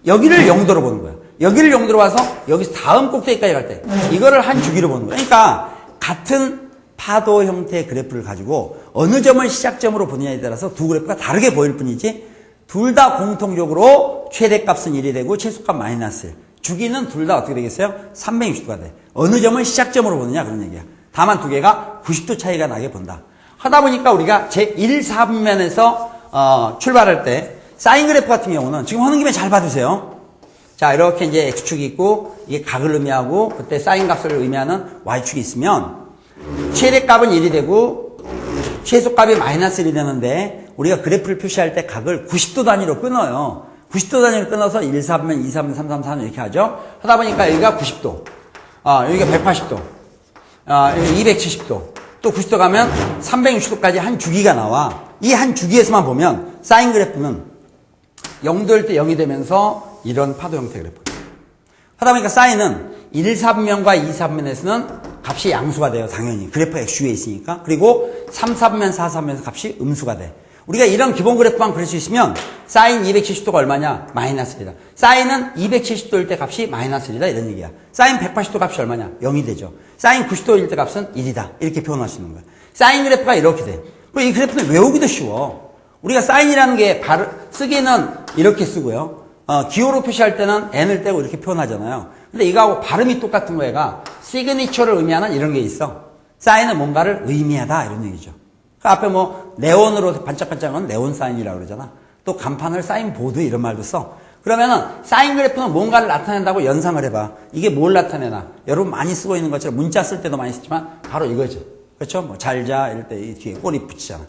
여기를 0도로 보는 거야. 여기를 0도로 와서 여기서 다음 꼭대기까지 갈 때 이거를 한 주기로 보는 거야. 그러니까 같은 파도 형태의 그래프를 가지고 어느 점을 시작점으로 보느냐에 따라서 두 그래프가 다르게 보일 뿐이지 둘 다 공통적으로 최대값은 1이 되고 최소값 마이너스 1. 주기는 둘 다 어떻게 되겠어요? 360도가 돼. 어느 점을 시작점으로 보느냐 그런 얘기야. 다만 두 개가 90도 차이가 나게 본다. 하다 보니까 우리가 제1사분면에서 출발할 때 사인 그래프 같은 경우는 지금 하는 김에 잘 봐주세요. 자, 이렇게 이제 x축이 있고 이게 각을 의미하고 그때 사인 값을 의미하는 y축이 있으면 최대값은 1이 되고 최소값이 마이너스 1이 되는데 우리가 그래프를 표시할 때 각을 90도 단위로 끊어요. 90도 단위로 끊어서 1사분면, 2사분면, 3사분면, 4사분면 이렇게 하죠. 하다 보니까 여기가 90도, 여기가 180도, 여기 270도, 또 90도 가면 360도까지 한 주기가 나와. 이 한 주기에서만 보면 사인 그래프는 0도일 때 0이 되면서 이런 파도 형태 그래프. 하다 보니까 사인은 1사분면과 2사분면에서는 값이 양수가 돼요. 당연히. 그래프가 x축에 있으니까. 그리고 3, 4분면 4, 4분면서 값이 음수가 돼. 우리가 이런 기본 그래프만 그릴 수 있으면 사인 270도가 얼마냐? 마이너스 1이다. 사인은 270도일 때 값이 마이너스 1이다 이런 얘기야. 사인 180도 값이 얼마냐? 0이 되죠. 사인 90도일 때 값은 1이다. 이렇게 표현할 수 있는 거야. 사인 그래프가 이렇게 돼. 그리고 이 그래프는 외우기도 쉬워. 우리가 사인이라는 게 쓰기는 이렇게 쓰고요. 기호로 표시할 때는 n을 떼고 이렇게 표현하잖아요. 근데 이거하고 발음이 똑같은 거가 시그니처를 의미하는 이런 게 있어. 사인은 뭔가를 의미하다 이런 얘기죠. 그 앞에 뭐 네온으로 반짝반짝한 네온 사인이라고 그러잖아. 또 간판을 사인 보드 이런 말도 써. 그러면은 사인 그래프는 뭔가를 나타낸다고 연상을 해봐. 이게 뭘 나타내나? 여러분 많이 쓰고 있는 것처럼 문자 쓸 때도 많이 쓰지만 바로 이거죠. 그렇죠? 뭐 잘자 이럴 때 이 뒤에 꼬리 붙이잖아.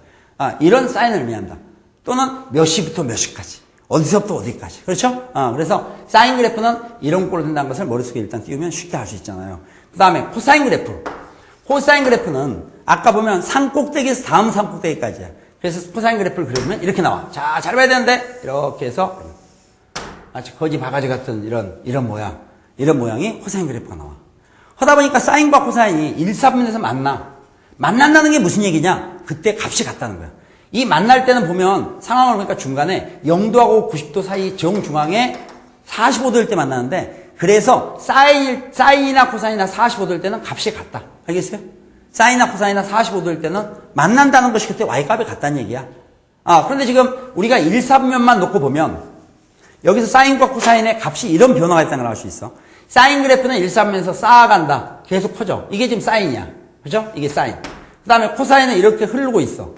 이런 사인을 의미한다. 또는 몇 시부터 몇 시까지. 어디서부터 어디까지. 그렇죠? 그래서 사인 그래프는 이런 꼴로 된다는 것을 머릿속에 일단 띄우면 쉽게 알 수 있잖아요. 그 다음에 코사인 그래프. 코사인 그래프는 아까 보면 산 꼭대기에서 다음 산 꼭대기까지야. 그래서 코사인 그래프를 그려보면 이렇게 나와. 자, 잘 봐야 되는데 이렇게 해서 마치 거지 바가지 같은 이런 모양. 이런 모양이 코사인 그래프가 나와. 하다 보니까 사인과 코사인이 1, 4분면에서 만난다는 게 무슨 얘기냐? 그때 값이 같다는 거야. 이 만날 때는 보면 상황을 보니까 중간에 0도하고 90도 사이 정중앙에 45도일 때 만나는데 그래서 사인이나 코사인이나 45도일 때는 값이 같다. 알겠어요? 사인이나 코사인이나 45도일 때는 만난다는 것이 그때 y값이 같다는 얘기야. 그런데 지금 우리가 1, 4분면만 놓고 보면 여기서 사인과 코사인의 값이 이런 변화가 있다는 걸 알 수 있어. 사인 그래프는 1, 4분면에서 쌓아간다. 계속 커져. 이게 지금 사인이야. 그죠? 이게 사인. 그 다음에 코사인은 이렇게 흐르고 있어.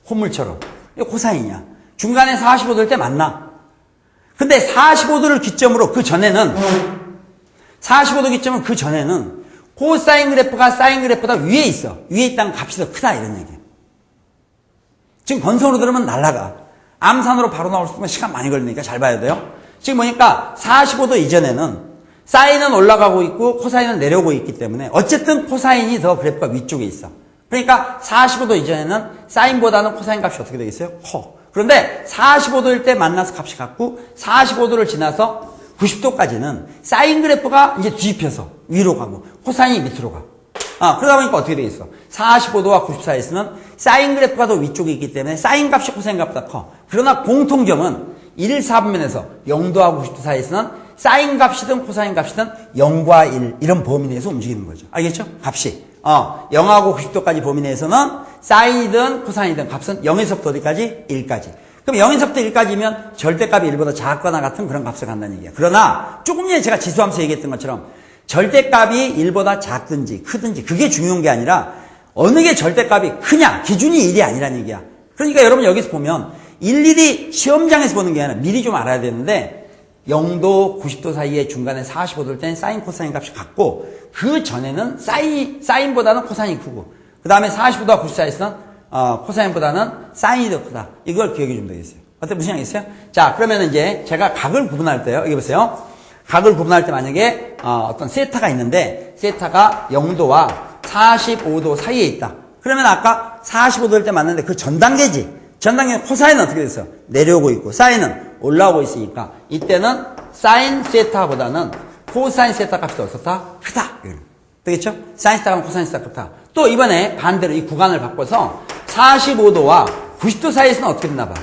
콧물처럼. 이게 코사인이야. 중간에 45도일 때 만나. 근데 45도를 기점으로 그 전에는 45도 기점은 그 전에는 코사인 그래프가 사인 그래프보다 위에 있어. 위에 있다는 값이 더 크다 이런 얘기야. 지금 건성으로 들으면 날아가. 암산으로 바로 나올 수 있으면 시간 많이 걸리니까 잘 봐야 돼요. 지금 보니까 45도 이전에는 사인은 올라가고 있고 코사인은 내려오고 있기 때문에 어쨌든 코사인이 더 그래프가 위쪽에 있어. 그러니까 45도 이전에는 사인보다는 코사인 값이 어떻게 되겠어요? 커. 그런데 45도일 때 만나서 값이 같고 45도를 지나서 90도까지는 사인 그래프가 이제 뒤집혀서 위로 가고 코사인이 밑으로 가. 그러다 보니까 어떻게 되겠어? 45도와 90 사이에서는 사인 그래프가 더 위쪽에 있기 때문에 사인 값이 코사인 값보다 커. 그러나 공통점은 1, 4분면에서 0도하고 90도 사이에서는 사인 값이든 코사인 값이든 0과 1 이런 범위 내에서 움직이는 거죠. 알겠죠? 값이. 0하고 90도까지 범위 내에서는 사인이든 코사인이든 값은 0에서부터 어디까지? 1까지. 그럼 0에서부터 1까지면 절대값이 1보다 작거나 같은 그런 값을 간다는 얘기야. 그러나 조금 전에 제가 지수함수 얘기했던 것처럼 절대값이 1보다 작든지 크든지 그게 중요한 게 아니라 어느 게 절대값이 크냐 기준이 1이 아니라는 얘기야. 그러니까 여러분 여기서 보면 일일이 시험장에서 보는 게 아니라 미리 좀 알아야 되는데 0도 90도 사이에 중간에 45도일 때는 사인 코사인 값이 같고 그 전에는 사인보다는 코사인이 크고 그 다음에 45도와 90 사이에서는 코사인보다는 사인이 더 크다. 이걸 기억해 주면 되겠어요. 어때? 무슨 얘기겠어요? 자, 그러면 이제 제가 각을 구분할 때요. 여기 보세요. 각을 구분할 때 만약에 어떤 세타가 있는데 세타가 0도와 45도 사이에 있다. 그러면 아까 45도일 때 맞는데 그 전 단계지. 전 단계 코사인은 어떻게 됐어요? 내려오고 있고 사인은 올라오고 있으니까 이때는 사인 세타보다는 코사인 세타 값이 더 좋다? 크다. 되겠죠? 사인 세타가 코사인 세타 크다. 또 이번에 반대로 이 구간을 바꿔서 45도와 90도 사이에서는 어떻게 됐나 봐.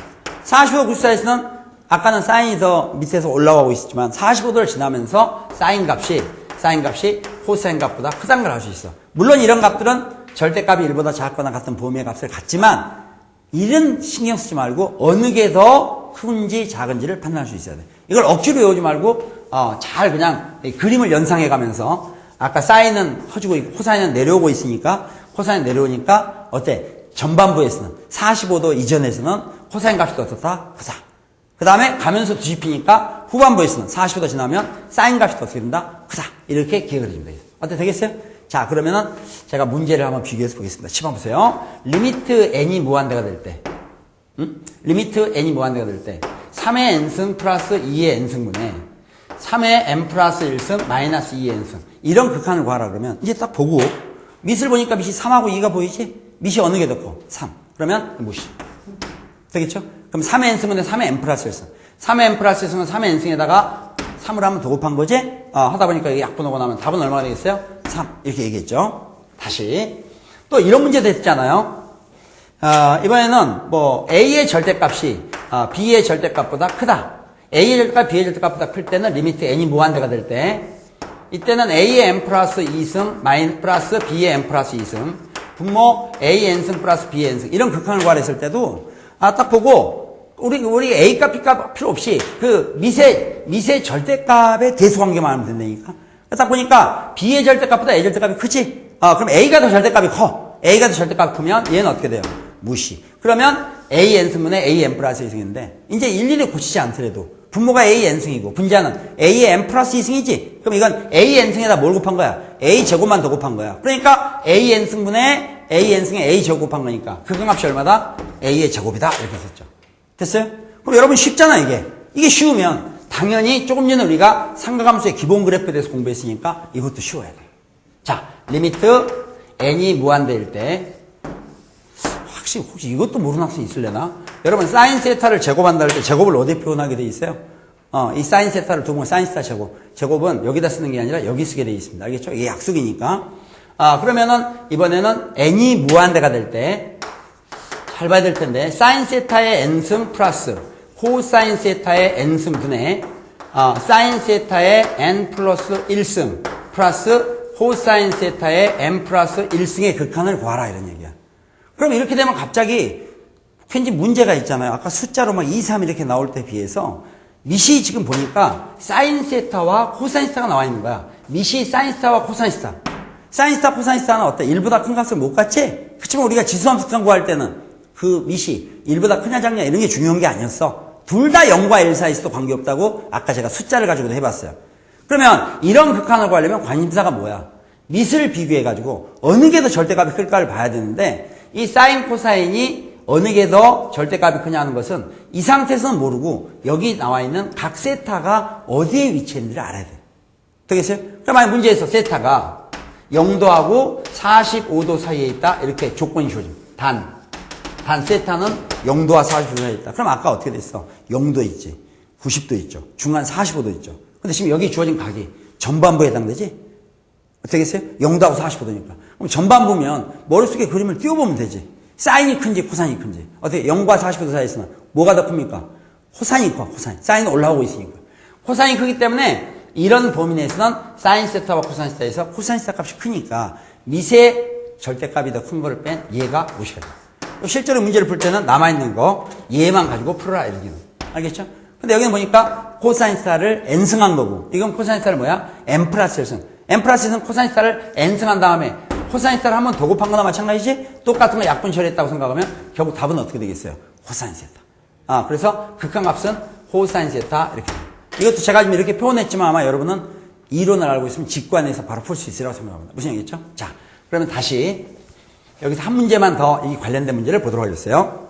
45도 90도 사이에서는 아까는 사인이 더 밑에서 올라가고 있었지만 45도를 지나면서 사인 값이 코사인 값보다 크다는 걸 알 수 있어. 물론 이런 값들은 절대값이 1보다 작거나 같은 범위의 값을 갖지만 이런 신경 쓰지 말고 어느 게 더 큰지 작은지를 판단할 수 있어야 돼. 이걸 억지로 외우지 말고 잘 그냥 그림을 연상해 가면서 아까 사인은 커지고 있고 코사인은 내려오고 있으니까 코사인 내려오니까 어때? 전반부에서는 45도 이전에서는 코사인 값이 어떻다? 크다. 그 다음에 가면서 뒤집히니까 후반부에서는 45도 지나면 사인 값이 어떻게 된다? 크다. 이렇게 기억을 해주면 되겠어요. 어때? 되겠어요? 자, 그러면은 제가 문제를 한번 비교해서 보겠습니다. 10번 보세요. 리미트 n이 무한대가 될 때, 리미트 n이 무한대가 될 때, 3의 n승 플러스 2의 n승분에 3의 n 플러스 1승 마이너스 2의 n승. 이런 극한을 구하라 그러면 이제 딱 보고 밑을 보니까 밑이 3하고 2가 보이지? 밑이 어느 게 더 커? 3. 그러면 무시. 되겠죠? 그럼 3의 n승분에 3의 n 플러스 1승. 3의 n 플러스 1승은 3의 n승에다가 3을 한번 더 곱한 거지? 하다 보니까 이게 약분 오고 나면 답은 얼마가 되겠어요? 3. 이렇게 얘기했죠. 다시. 또 이런 문제도 했잖아요. 이번에는 뭐 A의 절대값이 B의 절대값보다 크다. A의 절대값, B의 절대값보다 클 때는 리미트 n이 무한대가 될 때, 이때는 A의 n 플러스 2승 플러스 B의 n 플러스 2승, 분모 A n승 플러스 B n승, 이런 극한을 구하랬을 때도 딱 보고 우리 A 값, B 값 필요 없이 그 미세 절대값의 대수관계만 하면 된다니까. 딱 보니까 B의 절대값보다 A 절대값이 크지? 그럼 A가 더 절대값이 커. A가 더 절대값이 크면 얘는 어떻게 돼요? 무시. 그러면 A n승분의 A n 플러스 2승인데 이제 일일이 고치지 않더라도 분모가 A n승이고 분자는 A의 n 플러스 2승이지. 그럼 이건 A n승에다 뭘 곱한 거야? A 제곱만 더 곱한 거야. 그러니까 A n승분의 A n승에 A 제곱 곱한 거니까 극한값이 얼마다? A의 제곱이다. 이렇게 썼죠. 됐어요? 그럼 여러분 쉽잖아 이게. 이게 쉬우면 당연히 조금 전에 우리가 삼각함수의 기본 그래프에 대해서 공부했으니까 이것도 쉬워야 돼. 자, 리미트 n이 무한대일 때 혹시 이것도 모르는 학생 있을려나? 여러분 사인 세타를 제곱한다 할 때 제곱을 어디에 표현하게 돼 있어요? 이 사인 세타를 두면 사인 세타 제곱. 제곱은 여기다 쓰는 게 아니라 여기 쓰게 돼 있습니다. 알겠죠? 이게 약속이니까. 그러면은 이번에는 n이 무한대가 될 때 잘 봐야 될 텐데 사인 세타의 n승 플러스 코사인 세타의 n승 분의 사인 세타의 n 플러스 1승 플러스 코사인 세타의 n 플러스 1승의 극한을 구하라 이런 얘기야. 그럼 이렇게 되면 갑자기 왠지 문제가 있잖아요. 아까 숫자로 막 2, 3 이렇게 나올 때 비해서 미시 지금 보니까 사인 세타와 코사인 세타가 나와 있는 거야. 미시 사인 세타와 코사인 세타. 사인 세타, 코사인 세타는 어때? 1보다 큰 값을 못 갖지? 그렇지만 우리가 지수함수 구할 때는 그 미시 1보다 크냐 작냐 이런 게 중요한 게 아니었어. 둘 다 0과 1 사이에 있어도 관계없다고 아까 제가 숫자를 가지고도 해봤어요. 그러면 이런 극한을 구하려면 관심사가 뭐야? 밑을 비교해가지고 어느 게 더 절대값이 클까를 봐야 되는데 이 사인 코사인이 어느 게 더 절대값이 크냐 하는 것은 이 상태에서는 모르고 여기 나와 있는 각 세타가 어디에 위치했는지를 알아야 돼. 되겠어요? 그럼 만약 문제에서 세타가 0도하고 45도 사이에 있다 이렇게 조건이 주어집니다. 단 세타는 0도와 45도 사이에 있다. 그럼 아까 어떻게 됐어? 0도 있지, 90도 있죠, 중간 45도 있죠. 근데 지금 여기 주어진 각이 전반부에 해당되지? 어떻게 했어요? 0도하고 45도니까. 그럼 전반부면 머릿속에 그림을 띄워보면 되지. 사인이 큰지 코사인이 큰지. 어떻게 0과 45도 사이에 있으면 뭐가 더 큽니까? 코사인이 커, 코사인. 사인은 올라오고 있으니까. 코사인이 크기 때문에 이런 범위 내에서는 사인 세타와 코사인 세타에서 코사인 세타 값이 크니까 미세 절대값이 더 큰 거를 뺀 얘가 무시가 돼요. 실제로 문제를 풀 때는 남아있는 거 얘만 가지고 풀어라 이러기는. 알겠죠? 근데 여기는 보니까 코사인 세타를 n승한 거고 이건 코사인 세타를 뭐야? n 플러스 1승. n 플러스 1승 코사인 세타를 n승한 다음에 코사인 세타를 한 번 더 곱한 거나 마찬가지지? 똑같은 거 약분 처리했다고 생각하면 결국 답은 어떻게 되겠어요? 코사인 세타. 그래서 극한값은 코사인 세타 이렇게. 이것도 제가 지금 이렇게 표현했지만 아마 여러분은 이론을 알고 있으면 직관에서 바로 풀 수 있으라고 생각합니다. 무슨 얘기겠죠? 자, 그러면 다시 여기서 한 문제만 더 이 관련된 문제를 보도록 하겠어요.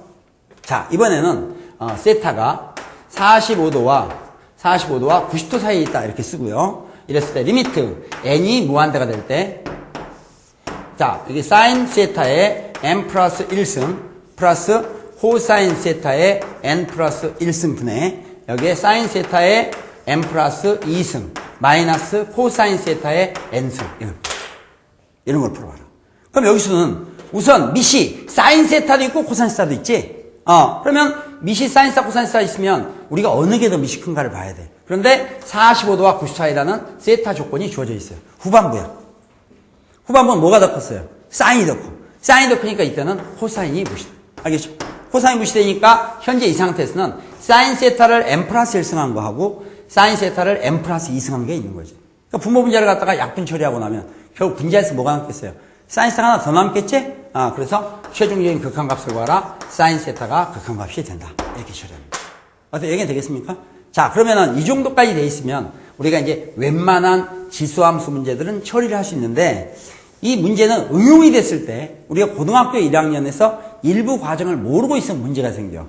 자, 이번에는 세타가 45도와 90도 사이에 있다 이렇게 쓰고요. 이랬을 때 리미트 n이 무한대가 될 때 자, 여기 사인 세타의 n 플러스 1승 플러스 코사인 세타의 n 플러스 1승 분의 여기에 사인 세타의 n 플러스 2승 마이너스 코사인 세타의 n승 이런 걸 풀어봐라. 그럼 여기서는 우선 미시 사인 세타도 있고 코사인 세타도 있지. 그러면 미시 사인 세타 코사인 세타 있으면 우리가 어느 게 더 미시 큰가를 봐야 돼. 그런데 45도와 90도 사이라는 세타 조건이 주어져 있어요. 후반부야. 후반부는 뭐가 더 컸어요? 사인이 더 커. 사인이 더 크니까 이때는 코사인이 무시돼. 알겠죠? 코사인 무시되니까 현재 이 상태에서는 사인 세타를 n 플러스 1승한 거하고 사인 세타를 n 플러스 2승한 게 있는 거지. 그러니까 분모 분자를 갖다가 약분 처리하고 나면 결국 분자에서 뭐가 남겠어요? 사인 세타가 하나 더 남겠지? 그래서 최종적인 극한값을 구하라. 사인 세타가 극한값이 된다. 이렇게 처리합니다. 어떻게 얘기가 되겠습니까? 자, 그러면은 이 정도까지 돼 있으면 우리가 이제 웬만한 지수함수 문제들은 처리를 할 수 있는데 이 문제는 응용이 됐을 때 우리가 고등학교 1학년에서 일부 과정을 모르고 있으면 문제가 생겨.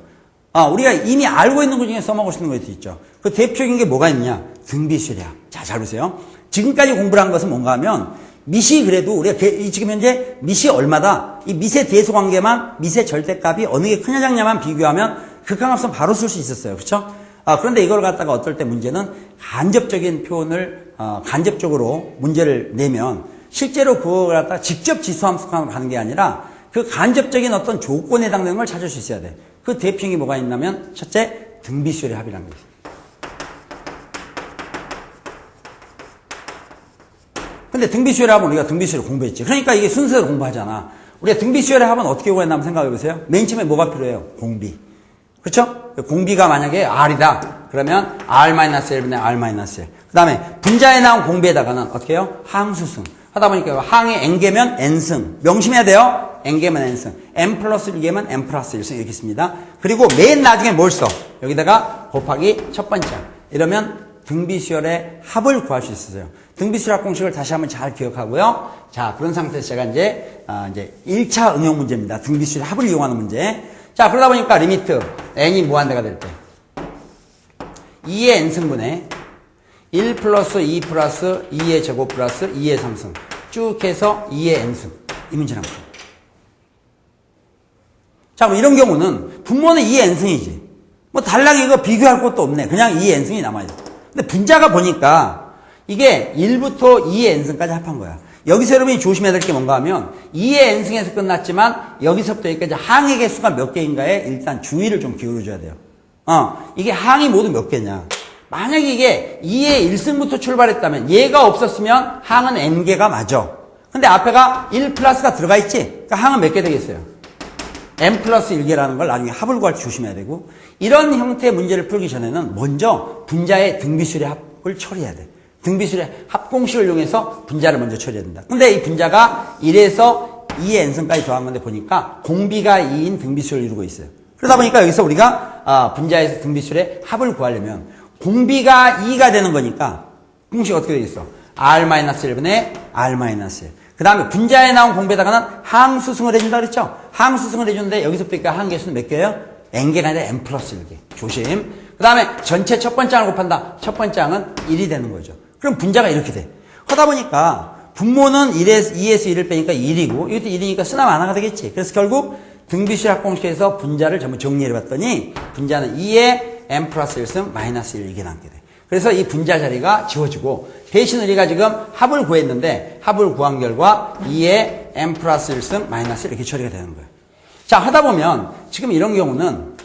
우리가 이미 알고 있는 것 중에 써먹을 수 있는 것도 있죠. 그 대표적인 게 뭐가 있냐? 등비수량. 자, 잘 보세요. 지금까지 공부를 한 것은 뭔가 하면 미시 그래도 우리가 지금 현재 미시 얼마다 이 미세 대소 관계만 미세 절대값이 어느 게 크냐 작냐만 비교하면 극한값은 바로 쓸 수 있었어요. 그렇죠? 그런데 이걸 갖다가 어떨 때 문제는 간접적인 표현을 간접적으로 문제를 내면 실제로 그걸 갖다가 직접 지수함수로 가는 게 아니라 그 간접적인 어떤 조건에 해당되는 걸 찾을 수 있어야 돼. 그 대표형이 뭐가 있냐면 첫째, 등비수열의 합이라는 게 있어요. 근데 등비수열의 합은 우리가 등비수열을 공부했지. 그러니까 이게 순서대로 공부하잖아. 우리가 등비수열의 합은 어떻게 구했나 한번 생각해 보세요. 맨 처음에 뭐가 필요해요? 공비. 그렇죠? 공비가 만약에 R이다. 그러면 R-1분의 R-1. 그 다음에 분자에 나온 공비에다가는 어떻게 해요? 항수승. 하다 보니까 항이 N개면 N승. 명심해야 돼요. N개면 N승. N 플러스 1개면 N 플러스 1승 이렇게 씁니다. 그리고 맨 나중에 뭘 써? 여기다가 곱하기 첫 번째. 이러면 등비수열의 합을 구할 수 있어요. 등비수열 합 공식을 다시 한번 잘 기억하고요. 자, 그런 상태에서 제가 이제 1차 응용 문제입니다. 등비수열 합을 이용하는 문제. 자, 그러다 보니까 리미트 n이 무한대가 될 때 2의 n승분의 1 플러스 2 플러스 2의 제곱 플러스 2의 3승 쭉 해서 2의 n승. 이 문제란 거예요. 자, 뭐 이런 경우는 분모는 2의 n승이지. 뭐 달랑 이거 비교할 것도 없네. 그냥 2의 n승이 남아있어. 근데 분자가 보니까 이게 1부터 2의 n승까지 합한 거야. 여기서 여러분이 조심해야 될 게 뭔가 하면 2의 n승에서 끝났지만 여기서부터 여기까지 항의 개수가 몇 개인가에 일단 주의를 좀 기울여줘야 돼요. 이게 항이 모두 몇 개냐. 만약에 이게 2의 1승부터 출발했다면 얘가 없었으면 항은 n개가 맞아. 근데 앞에가 1 플러스가 들어가 있지? 그러니까 항은 몇 개 되겠어요? n 플러스 1개라는 걸 나중에 합을 구할 때 조심해야 되고 이런 형태의 문제를 풀기 전에는 먼저 분자의 등비수열의 합을 처리해야 돼. 등비수열의 합공식을 이용해서 분자를 먼저 처리해야 된다. 근데 이 분자가 1에서 2의 n승까지 더한 건데 보니까 공비가 2인 등비수열을 이루고 있어요. 그러다 보니까 여기서 우리가 분자에서 등비수열의 합을 구하려면 공비가 2가 되는 거니까 공식이 어떻게 되겠어? R-1분의 R-1. 그 다음에 분자에 나온 공비에다가는 항수승을 해준다 그랬죠? 항수승을 해주는데 여기서부터 항개수는 몇 개예요? n개가 아니라 n 플러스 1개. 조심. 그 다음에 전체 첫 번째 항을 곱한다. 첫 번째 항은 1이 되는 거죠. 그럼 분자가 이렇게 돼. 하다 보니까 분모는 2에서 1을 빼니까 1이고 이것도 1이니까 쓰나 마나가 되겠지. 그래서 결국 등비수열 합공식에서 분자를 전부 정리해봤더니 분자는 2의 n 플러스 1승 마이너스 1 이게 남게 돼. 그래서 이 분자 자리가 지워지고 대신 우리가 지금 합을 구했는데 합을 구한 결과 2의 n 플러스 1승 마이너스 1 이렇게 처리가 되는 거예요. 자, 하다 보면 지금 이런 경우는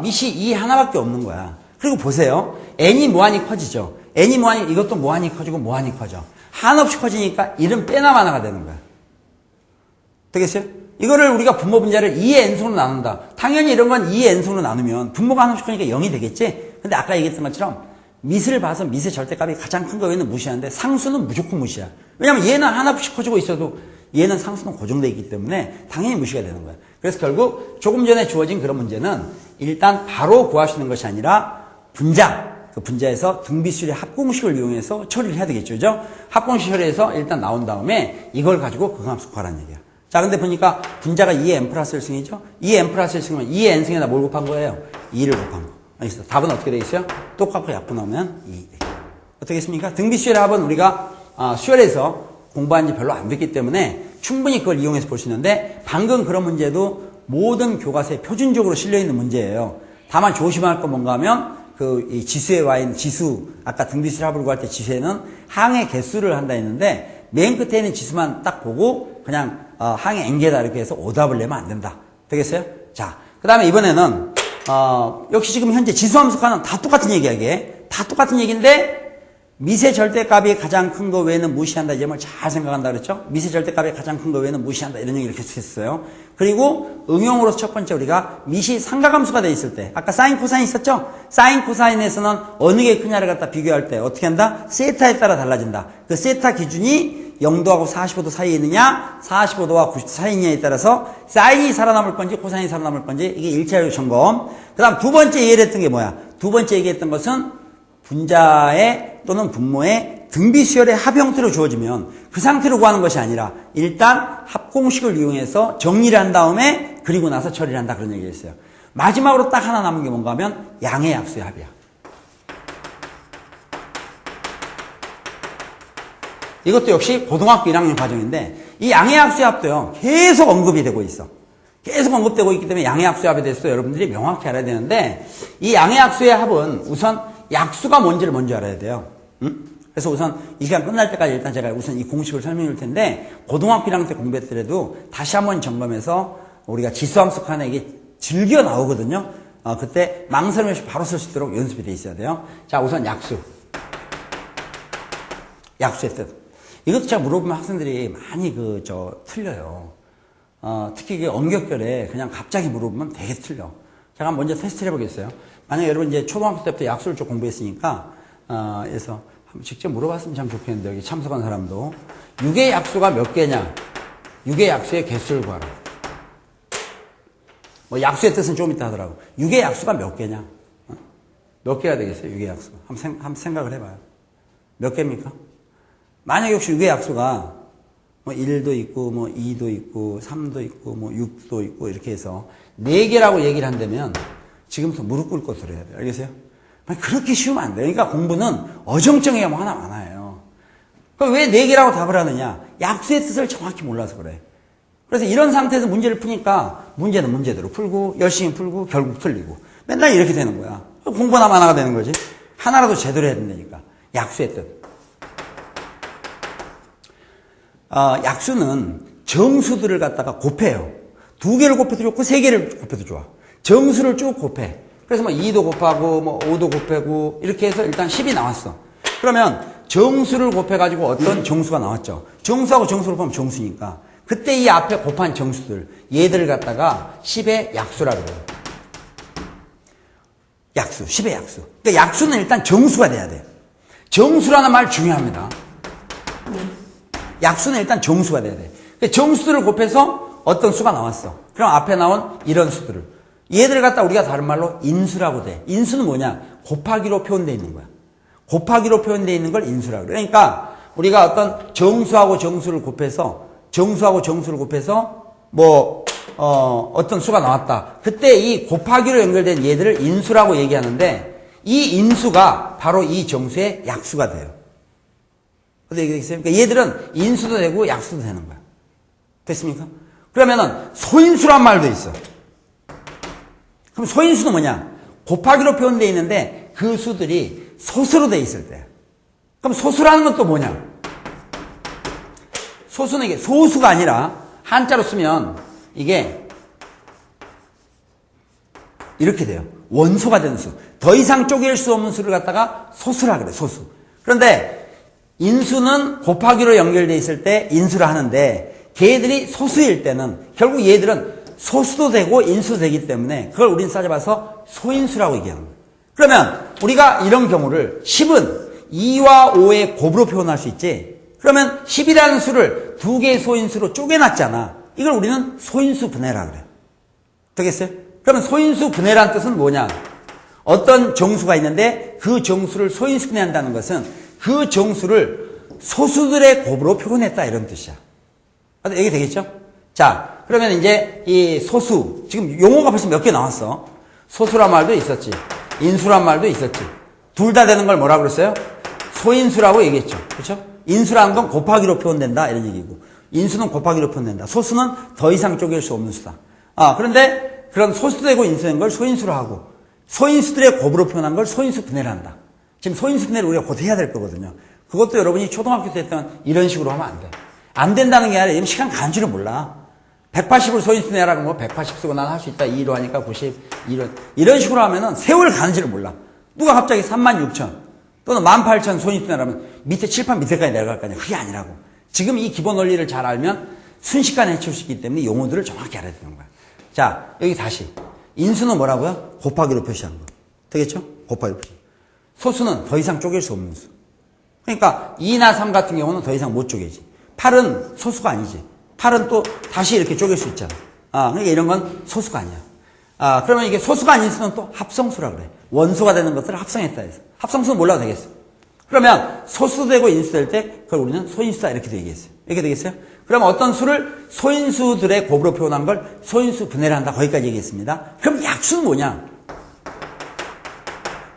밑이 2 하나밖에 없는 거야. 그리고 보세요. n이 무한히 커지죠. n이 무한히 이것도 무한히 커지고 무한히 커져. 한없이 커지니까 1은 빼나 마나가 되는 거야. 되겠어요? 이거를 우리가 분모 분자를 2의 n승으로 나눈다. 당연히 이런 건 2의 n승으로 나누면 분모가 한없이 크니까 0이 되겠지? 근데 아까 얘기했던 것처럼 밑을 봐서 밑의 절대값이 가장 큰 거 얘는 무시하는데 상수는 무조건 무시야. 왜냐면 얘는 한없이 커지고 있어도 얘는 상수는 고정되어 있기 때문에 당연히 무시가 되는 거야. 그래서 결국 조금 전에 주어진 그런 문제는 일단 바로 구할 수 있는 것이 아니라 분자, 그 분자에서 등비수열의 합공식을 이용해서 처리를 해야 되겠죠. 그죠? 합공식 처리해서 일단 나온 다음에 이걸 가지고 그 함수 구하라는 얘기야. 자, 근데 보니까 분자가 2의 n 플러스 1승이죠? 2의 n 플러스 1승이면 2의 n승에다 뭘 곱한 거예요? 2를 곱한 거. 알겠어. 답은 어떻게 되겠어요? 똑같고 약분 나오면 2. 어떻게 했습니까? 등비수열의 합은 우리가 수열에서 공부한 지 별로 안 됐기 때문에 충분히 그걸 이용해서 볼 수 있는데 방금 그런 문제도 모든 교과서에 표준적으로 실려있는 문제예요. 다만 조심할 건 뭔가 하면 이 지수에 와 있는 지수, 아까 등비수열 합을 구할 때 지수에는 항의 개수를 한다 했는데 맨 끝에 있는 지수만 딱 보고 그냥 항의 n개다 이렇게 해서 오답을 내면 안 된다. 되겠어요? 자, 그 다음에 이번에는 역시 지금 현재 지수함수과는 다 똑같은 얘기하게 다 똑같은 얘기인데 미세 절대값이 가장 큰 거 외에는 무시한다. 이 점을 잘 생각한다 그랬죠? 미세 절대값이 가장 큰 거 외에는 무시한다. 이런 얘기를 계속 했어요. 그리고 응용으로서 첫 번째 우리가 미시 삼각함수가 돼 있을 때 아까 사인 코사인 있었죠? 사인 코사인에서는 어느 게 크냐를 갖다 비교할 때 어떻게 한다? 세타에 따라 달라진다. 그 세타 기준이 0도하고 45도 사이에 있느냐 45도와 90도 사이에 있느냐에 따라서 사인이 살아남을 건지 코사인이 살아남을 건지 이게 1차적 점검. 그 다음 두 번째 얘기했던 게 뭐야? 두 번째 얘기했던 것은 분자의 또는 분모의 등비수열의 합 형태로 주어지면 그 상태로 구하는 것이 아니라 일단 합공식을 이용해서 정리를 한 다음에 그리고 나서 처리를 한다 그런 얘기였어요. 마지막으로 딱 하나 남은 게 뭔가 하면 양의 약수의 합이야. 이것도 역시 고등학교 1학년 과정인데 이 양의 약수의 합도요 계속 언급이 되고 있어. 계속 언급되고 있기 때문에 양의 약수의 합에 대해서 여러분들이 명확히 알아야 되는데 이 양의 약수의 합은 우선 약수가 뭔지를 먼저 알아야 돼요. 응? 그래서 우선 이 시간 끝날 때까지 일단 제가 우선 이 공식을 설명해 줄 텐데, 고등학교 1학년 때 공부했더라도 다시 한번 점검해서 우리가 지수함수 칸에 이게 즐겨 나오거든요. 그때 망설임 없이 바로 쓸 수 있도록 연습이 돼 있어야 돼요. 자, 우선 약수. 약수의 뜻. 이것도 제가 물어보면 학생들이 많이 틀려요. 특히 그 언격결에 그냥 갑자기 물어보면 되게 틀려. 제가 먼저 테스트를 해보겠어요. 만약에 여러분 이제 초등학교 때부터 약수를 좀 공부했으니까, 그래서 한번 직접 물어봤으면 참 좋겠는데, 여기 참석한 사람도. 6의 약수가 몇 개냐? 6의 약수의 개수를 구하라. 뭐 약수의 뜻은 좀 이따 하더라고. 6의 약수가 몇 개냐? 몇 개가 되겠어요? 6의 약수가. 한번 생각을 해봐요. 몇 개입니까? 만약에 혹시 6의 약수가 뭐 1도 있고, 뭐 2도 있고, 3도 있고, 뭐 6도 있고, 이렇게 해서 4개라고 얘기를 한다면 지금부터 무릎 꿇고 들어야 돼요. 알겠어요? 그렇게 쉬우면 안 돼요. 그러니까 공부는 어정쩡해야 뭐 하나 많아요. 그럼 왜 4개라고 답을 하느냐? 약수의 뜻을 정확히 몰라서 그래. 그래서 이런 상태에서 문제를 푸니까 문제는 문제대로 풀고 열심히 풀고 결국 틀리고 맨날 이렇게 되는 거야. 공부나 하나가 되는 거지. 하나라도 제대로 해야 된다니까. 약수의 뜻. 약수는 정수들을 갖다가 곱해요. 2개를 곱해도 좋고 3개를 곱해도 좋아. 정수를 쭉 곱해. 그래서 뭐 2도 곱하고 뭐 5도 곱하고 이렇게 해서 일단 10이 나왔어. 그러면 정수를 곱해가지고 어떤 정수가 나왔죠. 정수하고 정수를 보면 정수니까 그때 이 앞에 곱한 정수들 얘들을 갖다가 10의 약수라고 해요. 약수, 10의 약수. 그러니까 약수는 일단 정수가 돼야 돼요. 정수라는 말 중요합니다. 약수는 일단 정수가 돼야 돼. 정수들을 곱해서 어떤 수가 나왔어. 그럼 앞에 나온 이런 수들을. 얘들을 갖다 우리가 다른 말로 인수라고 돼. 인수는 뭐냐? 곱하기로 표현되어 있는 거야. 곱하기로 표현되어 있는 걸 인수라고 그래. 그러니까 우리가 어떤 정수하고 정수를 곱해서 어떤 수가 나왔다. 그때 이 곱하기로 연결된 얘들을 인수라고 얘기하는데 이 인수가 바로 이 정수의 약수가 돼요. 그러니까 얘들은 인수도 되고 약수도 되는 거야. 됐습니까? 그러면은 소인수란 말도 있어. 그럼 소인수는 뭐냐? 곱하기로 표현되어 있는데 그 수들이 소수로 되어 있을 때. 그럼 소수라는 건 또 뭐냐? 소수는 이게 소수가 아니라 한자로 쓰면 이게 이렇게 돼요. 원소가 되는 수. 더 이상 쪼갤 수 없는 수를 갖다가 소수라 그래. 소수. 그런데 인수는 곱하기로 연결되어 있을 때 인수를 하는데 걔들이 소수일 때는 결국 얘들은 소수도 되고 인수도 되기 때문에 그걸 우리는 따져봐서 소인수라고 얘기하는 거예요. 그러면 우리가 이런 경우를 10은 2와 5의 곱으로 표현할 수 있지. 그러면 10이라는 수를 2개의 소인수로 쪼개놨잖아. 이걸 우리는 소인수 분해라 그래요. 되겠어요? 그러면 소인수 분해라는 뜻은 뭐냐? 어떤 정수가 있는데 그 정수를 소인수 분해한다는 것은 그 정수를 소수들의 곱으로 표현했다 이런 뜻이야. 여기 되겠죠? 자, 그러면 이제 이 소수, 지금 용어가 벌써 몇 개 나왔어. 소수란 말도 있었지. 인수란 말도 있었지. 둘 다 되는 걸 뭐라고 그랬어요? 소인수라고 얘기했죠. 그렇죠? 인수라는 건 곱하기로 표현된다 이런 얘기고 인수는 곱하기로 표현된다. 소수는 더 이상 쪼갤 수 없는 수다. 그런데 그런 소수되고 인수된 걸 소인수로 하고 소인수들의 곱으로 표현한 걸 소인수 분해를 한다. 지금 소인수 분해를 우리가 곧 해야 될 거거든요. 그것도 여러분이 초등학교 때 했던 이런 식으로 하면 안 돼. 안 된다는 게 아니라 시간 가는 줄을 몰라. 180을 소인수 분해하라고 뭐 180 쓰고 난 할 수 있다. 2로 하니까 90, 이런 식으로 하면은 세월 가는 줄을 몰라. 누가 갑자기 36,000 또는 18,000 소인수 분해하면 밑에 칠판 밑에까지 내려갈 거 아니야. 그게 아니라고. 지금 이 기본 원리를 잘 알면 순식간에 해칠 수 있기 때문에 용어들을 정확히 알아야 되는 거야. 자, 여기 다시. 인수는 뭐라고요? 곱하기로 표시하는 거. 되겠죠? 곱하기로 표시. 소수는 더 이상 쪼갤 수 없는 수. 그러니까 2나 3 같은 경우는 더 이상 못 쪼개지. 8은 소수가 아니지. 8은 또 다시 이렇게 쪼갤 수 있잖아. 그러니까 이런 건 소수가 아니야. 그러면 이게 소수가 아닌 수는 또 합성수라 그래. 원소가 되는 것들을 합성했다 해서. 합성수는 몰라도 되겠어. 그러면 소수되고 인수될 때 그걸 우리는 소인수다 이렇게 얘기했어요. 이렇게 되겠어요? 그러면 어떤 수를 소인수들의 곱으로 표현한 걸 소인수 분해를 한다. 거기까지 얘기했습니다. 그럼 약수는 뭐냐?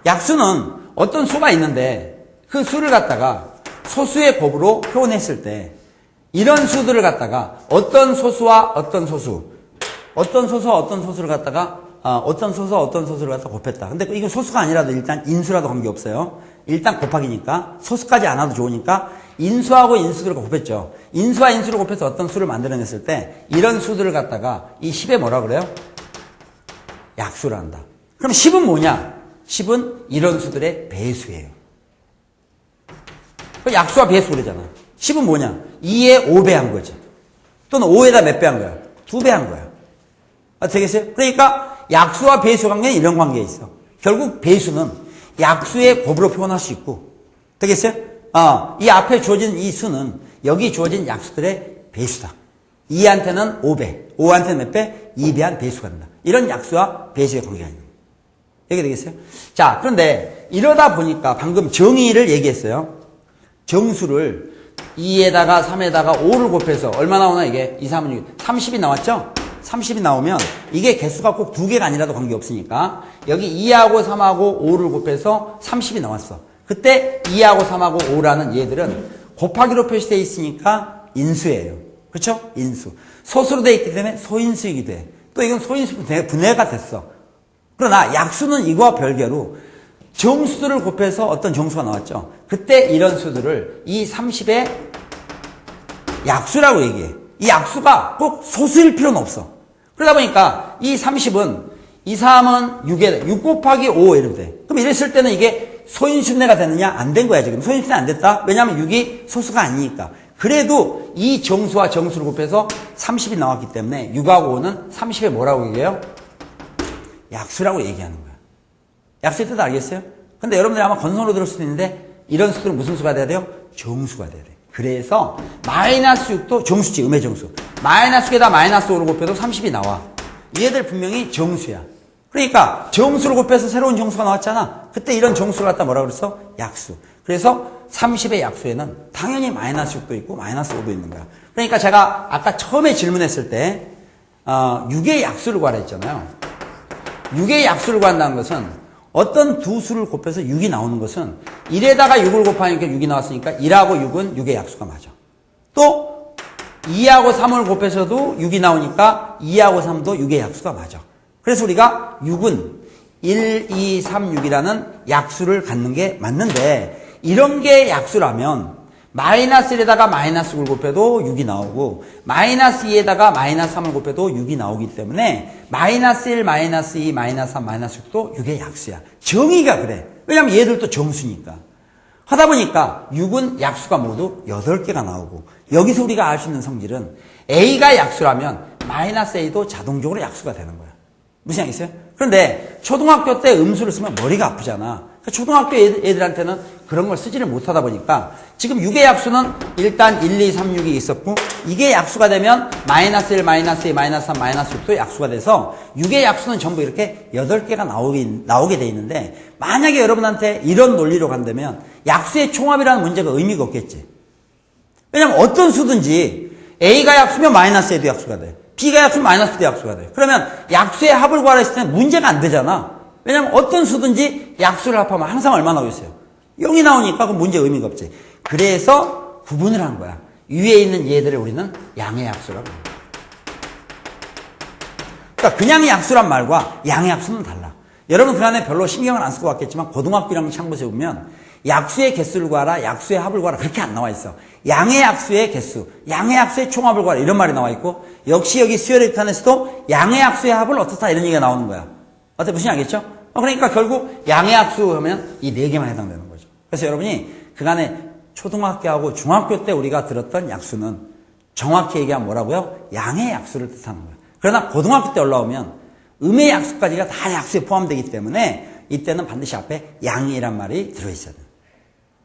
약수는 어떤 수가 있는데 그 수를 갖다가 소수의 곱으로 표현했을 때 이런 수들을 갖다가 어떤 소수와 어떤 소수를 갖다가 어떤 소수와 어떤 소수를 갖다 곱했다. 근데 이건 소수가 아니라도 일단 인수라도 관계없어요. 일단 곱하기니까 소수까지 안 와도 좋으니까 인수하고 인수들을 곱했죠. 인수와 인수를 곱해서 어떤 수를 만들어냈을 때 이런 수들을 갖다가 이 10에 뭐라 그래요? 약수를 한다. 그럼 10은 뭐냐? 10은 이런 수들의 배수예요. 약수와 배수 그러잖아. 10은 뭐냐? 2에 5배 한 거지. 또는 5에다 몇 배 한 거야? 2배 한 거야. 되겠어요? 그러니까 약수와 배수 관계는 이런 관계에 있어. 결국 배수는 약수의 곱으로 표현할 수 있고, 되겠어요? 이 앞에 주어진 이 수는 여기 주어진 약수들의 배수다. 2한테는 5배, 5한테는 몇 배? 2배한 배수가 된다. 이런 약수와 배수의 관계가 있는 거예요. 이게 되겠어요? 자, 그런데 이러다 보니까 방금 정의를 얘기했어요. 정수를 2에다가 3에다가 5를 곱해서 얼마 나오나 이게? 2, 3은 6, 30이 나왔죠? 30이 나오면 이게 개수가 꼭 2개가 아니라도 관계없으니까 여기 2하고 3하고 5를 곱해서 30이 나왔어. 그때 2하고 3하고 5라는 얘들은 곱하기로 표시되어 있으니까 인수예요. 그렇죠? 인수. 소수로 되어 있기 때문에 소인수이기도 해. 또 이건 소인수 분해가 됐어. 그러나 약수는 이거와 별개로 정수들을 곱해서 어떤 정수가 나왔죠. 그때 이런 수들을 이 30의 약수라고 얘기해. 이 약수가 꼭 소수일 필요는 없어. 그러다 보니까 이 30은 2, 3은 6에 6 곱하기 5 이러면 돼. 그럼 이랬을 때는 이게 소인수분해가 됐느냐? 안 된 거야 지금. 소인수분해 안 됐다? 왜냐하면 6이 소수가 아니니까. 그래도 이 정수와 정수를 곱해서 30이 나왔기 때문에 6하고 5는 30에 뭐라고 얘기해요? 약수라고 얘기하는 거야. 약수의 뜻 알겠어요? 근데 여러분들이 아마 건성으로 들을 수도 있는데 이런 수들은 무슨 수가 돼야 돼요? 정수가 돼야 돼. 그래서 마이너스 6도 정수지, 음의 정수. 마이너스 6에다 마이너스 5를 곱해도 30이 나와. 얘들 분명히 정수야. 그러니까 정수를 곱해서 새로운 정수가 나왔잖아. 그때 이런 정수를 갖다 뭐라 그랬어? 약수. 그래서 30의 약수에는 당연히 마이너스 6도 있고 마이너스 5도 있는 거야. 그러니까 제가 아까 처음에 질문했을 때 6의 약수를 구하라 했잖아요. 6의 약수를 구한다는 것은 어떤 두 수를 곱해서 6이 나오는 것은 1에다가 6을 곱하니까 6이 나왔으니까 1하고 6은 6의 약수가 맞아. 또 2하고 3을 곱해서도 6이 나오니까 2하고 3도 6의 약수가 맞아. 그래서 우리가 6은 1, 2, 3, 6이라는 약수를 갖는 게 맞는데 이런 게 약수라면 마이너스 1에다가 마이너스 9를 곱해도 6이 나오고 마이너스 2에다가 마이너스 3을 곱해도 6이 나오기 때문에 마이너스 1, 마이너스 2, 마이너스 3, 마이너스 6도 6의 약수야. 정의가 그래. 왜냐면 얘들도 정수니까. 하다 보니까 6은 약수가 모두 8개가 나오고 여기서 우리가 알 수 있는 성질은 A가 약수라면 마이너스 A도 자동적으로 약수가 되는 거야. 무슨 양 있어요? 그런데 초등학교 때 음수를 쓰면 머리가 아프잖아. 초등학교 애들한테는 그런 걸 쓰지를 못하다 보니까 지금 6의 약수는 일단 1, 2, 3, 6이 있었고 이게 약수가 되면 마이너스 1, 마이너스 2, 마이너스 3, 마이너스 6도 약수가 돼서 6의 약수는 전부 이렇게 8개가 나오게 돼 있는데 만약에 여러분한테 이런 논리로 간다면 약수의 총합이라는 문제가 의미가 없겠지. 왜냐면 어떤 수든지 A가 약수면 마이너스 A도 약수가 돼. B가 약수면 마이너스 B도 약수가 돼. 그러면 약수의 합을 구하라 했을 때는 문제가 안 되잖아. 왜냐면 어떤 수든지 약수를 합하면 항상 얼마 나오겠어요? 0이 나오니까 그 문제 의미가 없지. 그래서 구분을 한 거야. 위에 있는 얘들을 우리는 양의 약수라고 합니다. 그러니까 그냥 약수란 말과 양의 약수는 달라. 여러분 그간에 별로 신경을 안 쓸 것 같겠지만 고등학교 1학년 참고서에 보면 약수의 개수를 구하라, 약수의 합을 구하라 그렇게 안 나와 있어. 양의 약수의 개수, 양의 약수의 총합을 구하라 이런 말이 나와 있고 역시 여기 수열의 극한에서도 양의 약수의 합을 어떻다 이런 얘기가 나오는 거야. 어때 무슨 알겠죠? 그러니까 결국 양의 약수 하면 이 4개만 해당되는 거죠. 그래서 여러분이 그간에 초등학교하고 중학교 때 우리가 들었던 약수는 정확히 얘기하면 뭐라고요? 양의 약수를 뜻하는 거예요. 그러나 고등학교 때 올라오면 음의 약수까지가 다 약수에 포함되기 때문에 이때는 반드시 앞에 양이란 말이 들어있어야 돼요.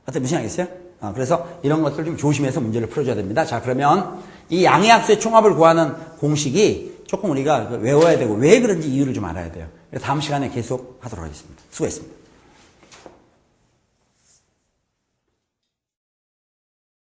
어때 무슨 알겠어요? 그래서 이런 것들 좀 조심해서 문제를 풀어줘야 됩니다. 자, 그러면 이 양의 약수의 총합을 구하는 공식이 조금 우리가 외워야 되고 왜 그런지 이유를 좀 알아야 돼요. 다음 시간에 계속 하도록 하겠습니다. 수고했습니다.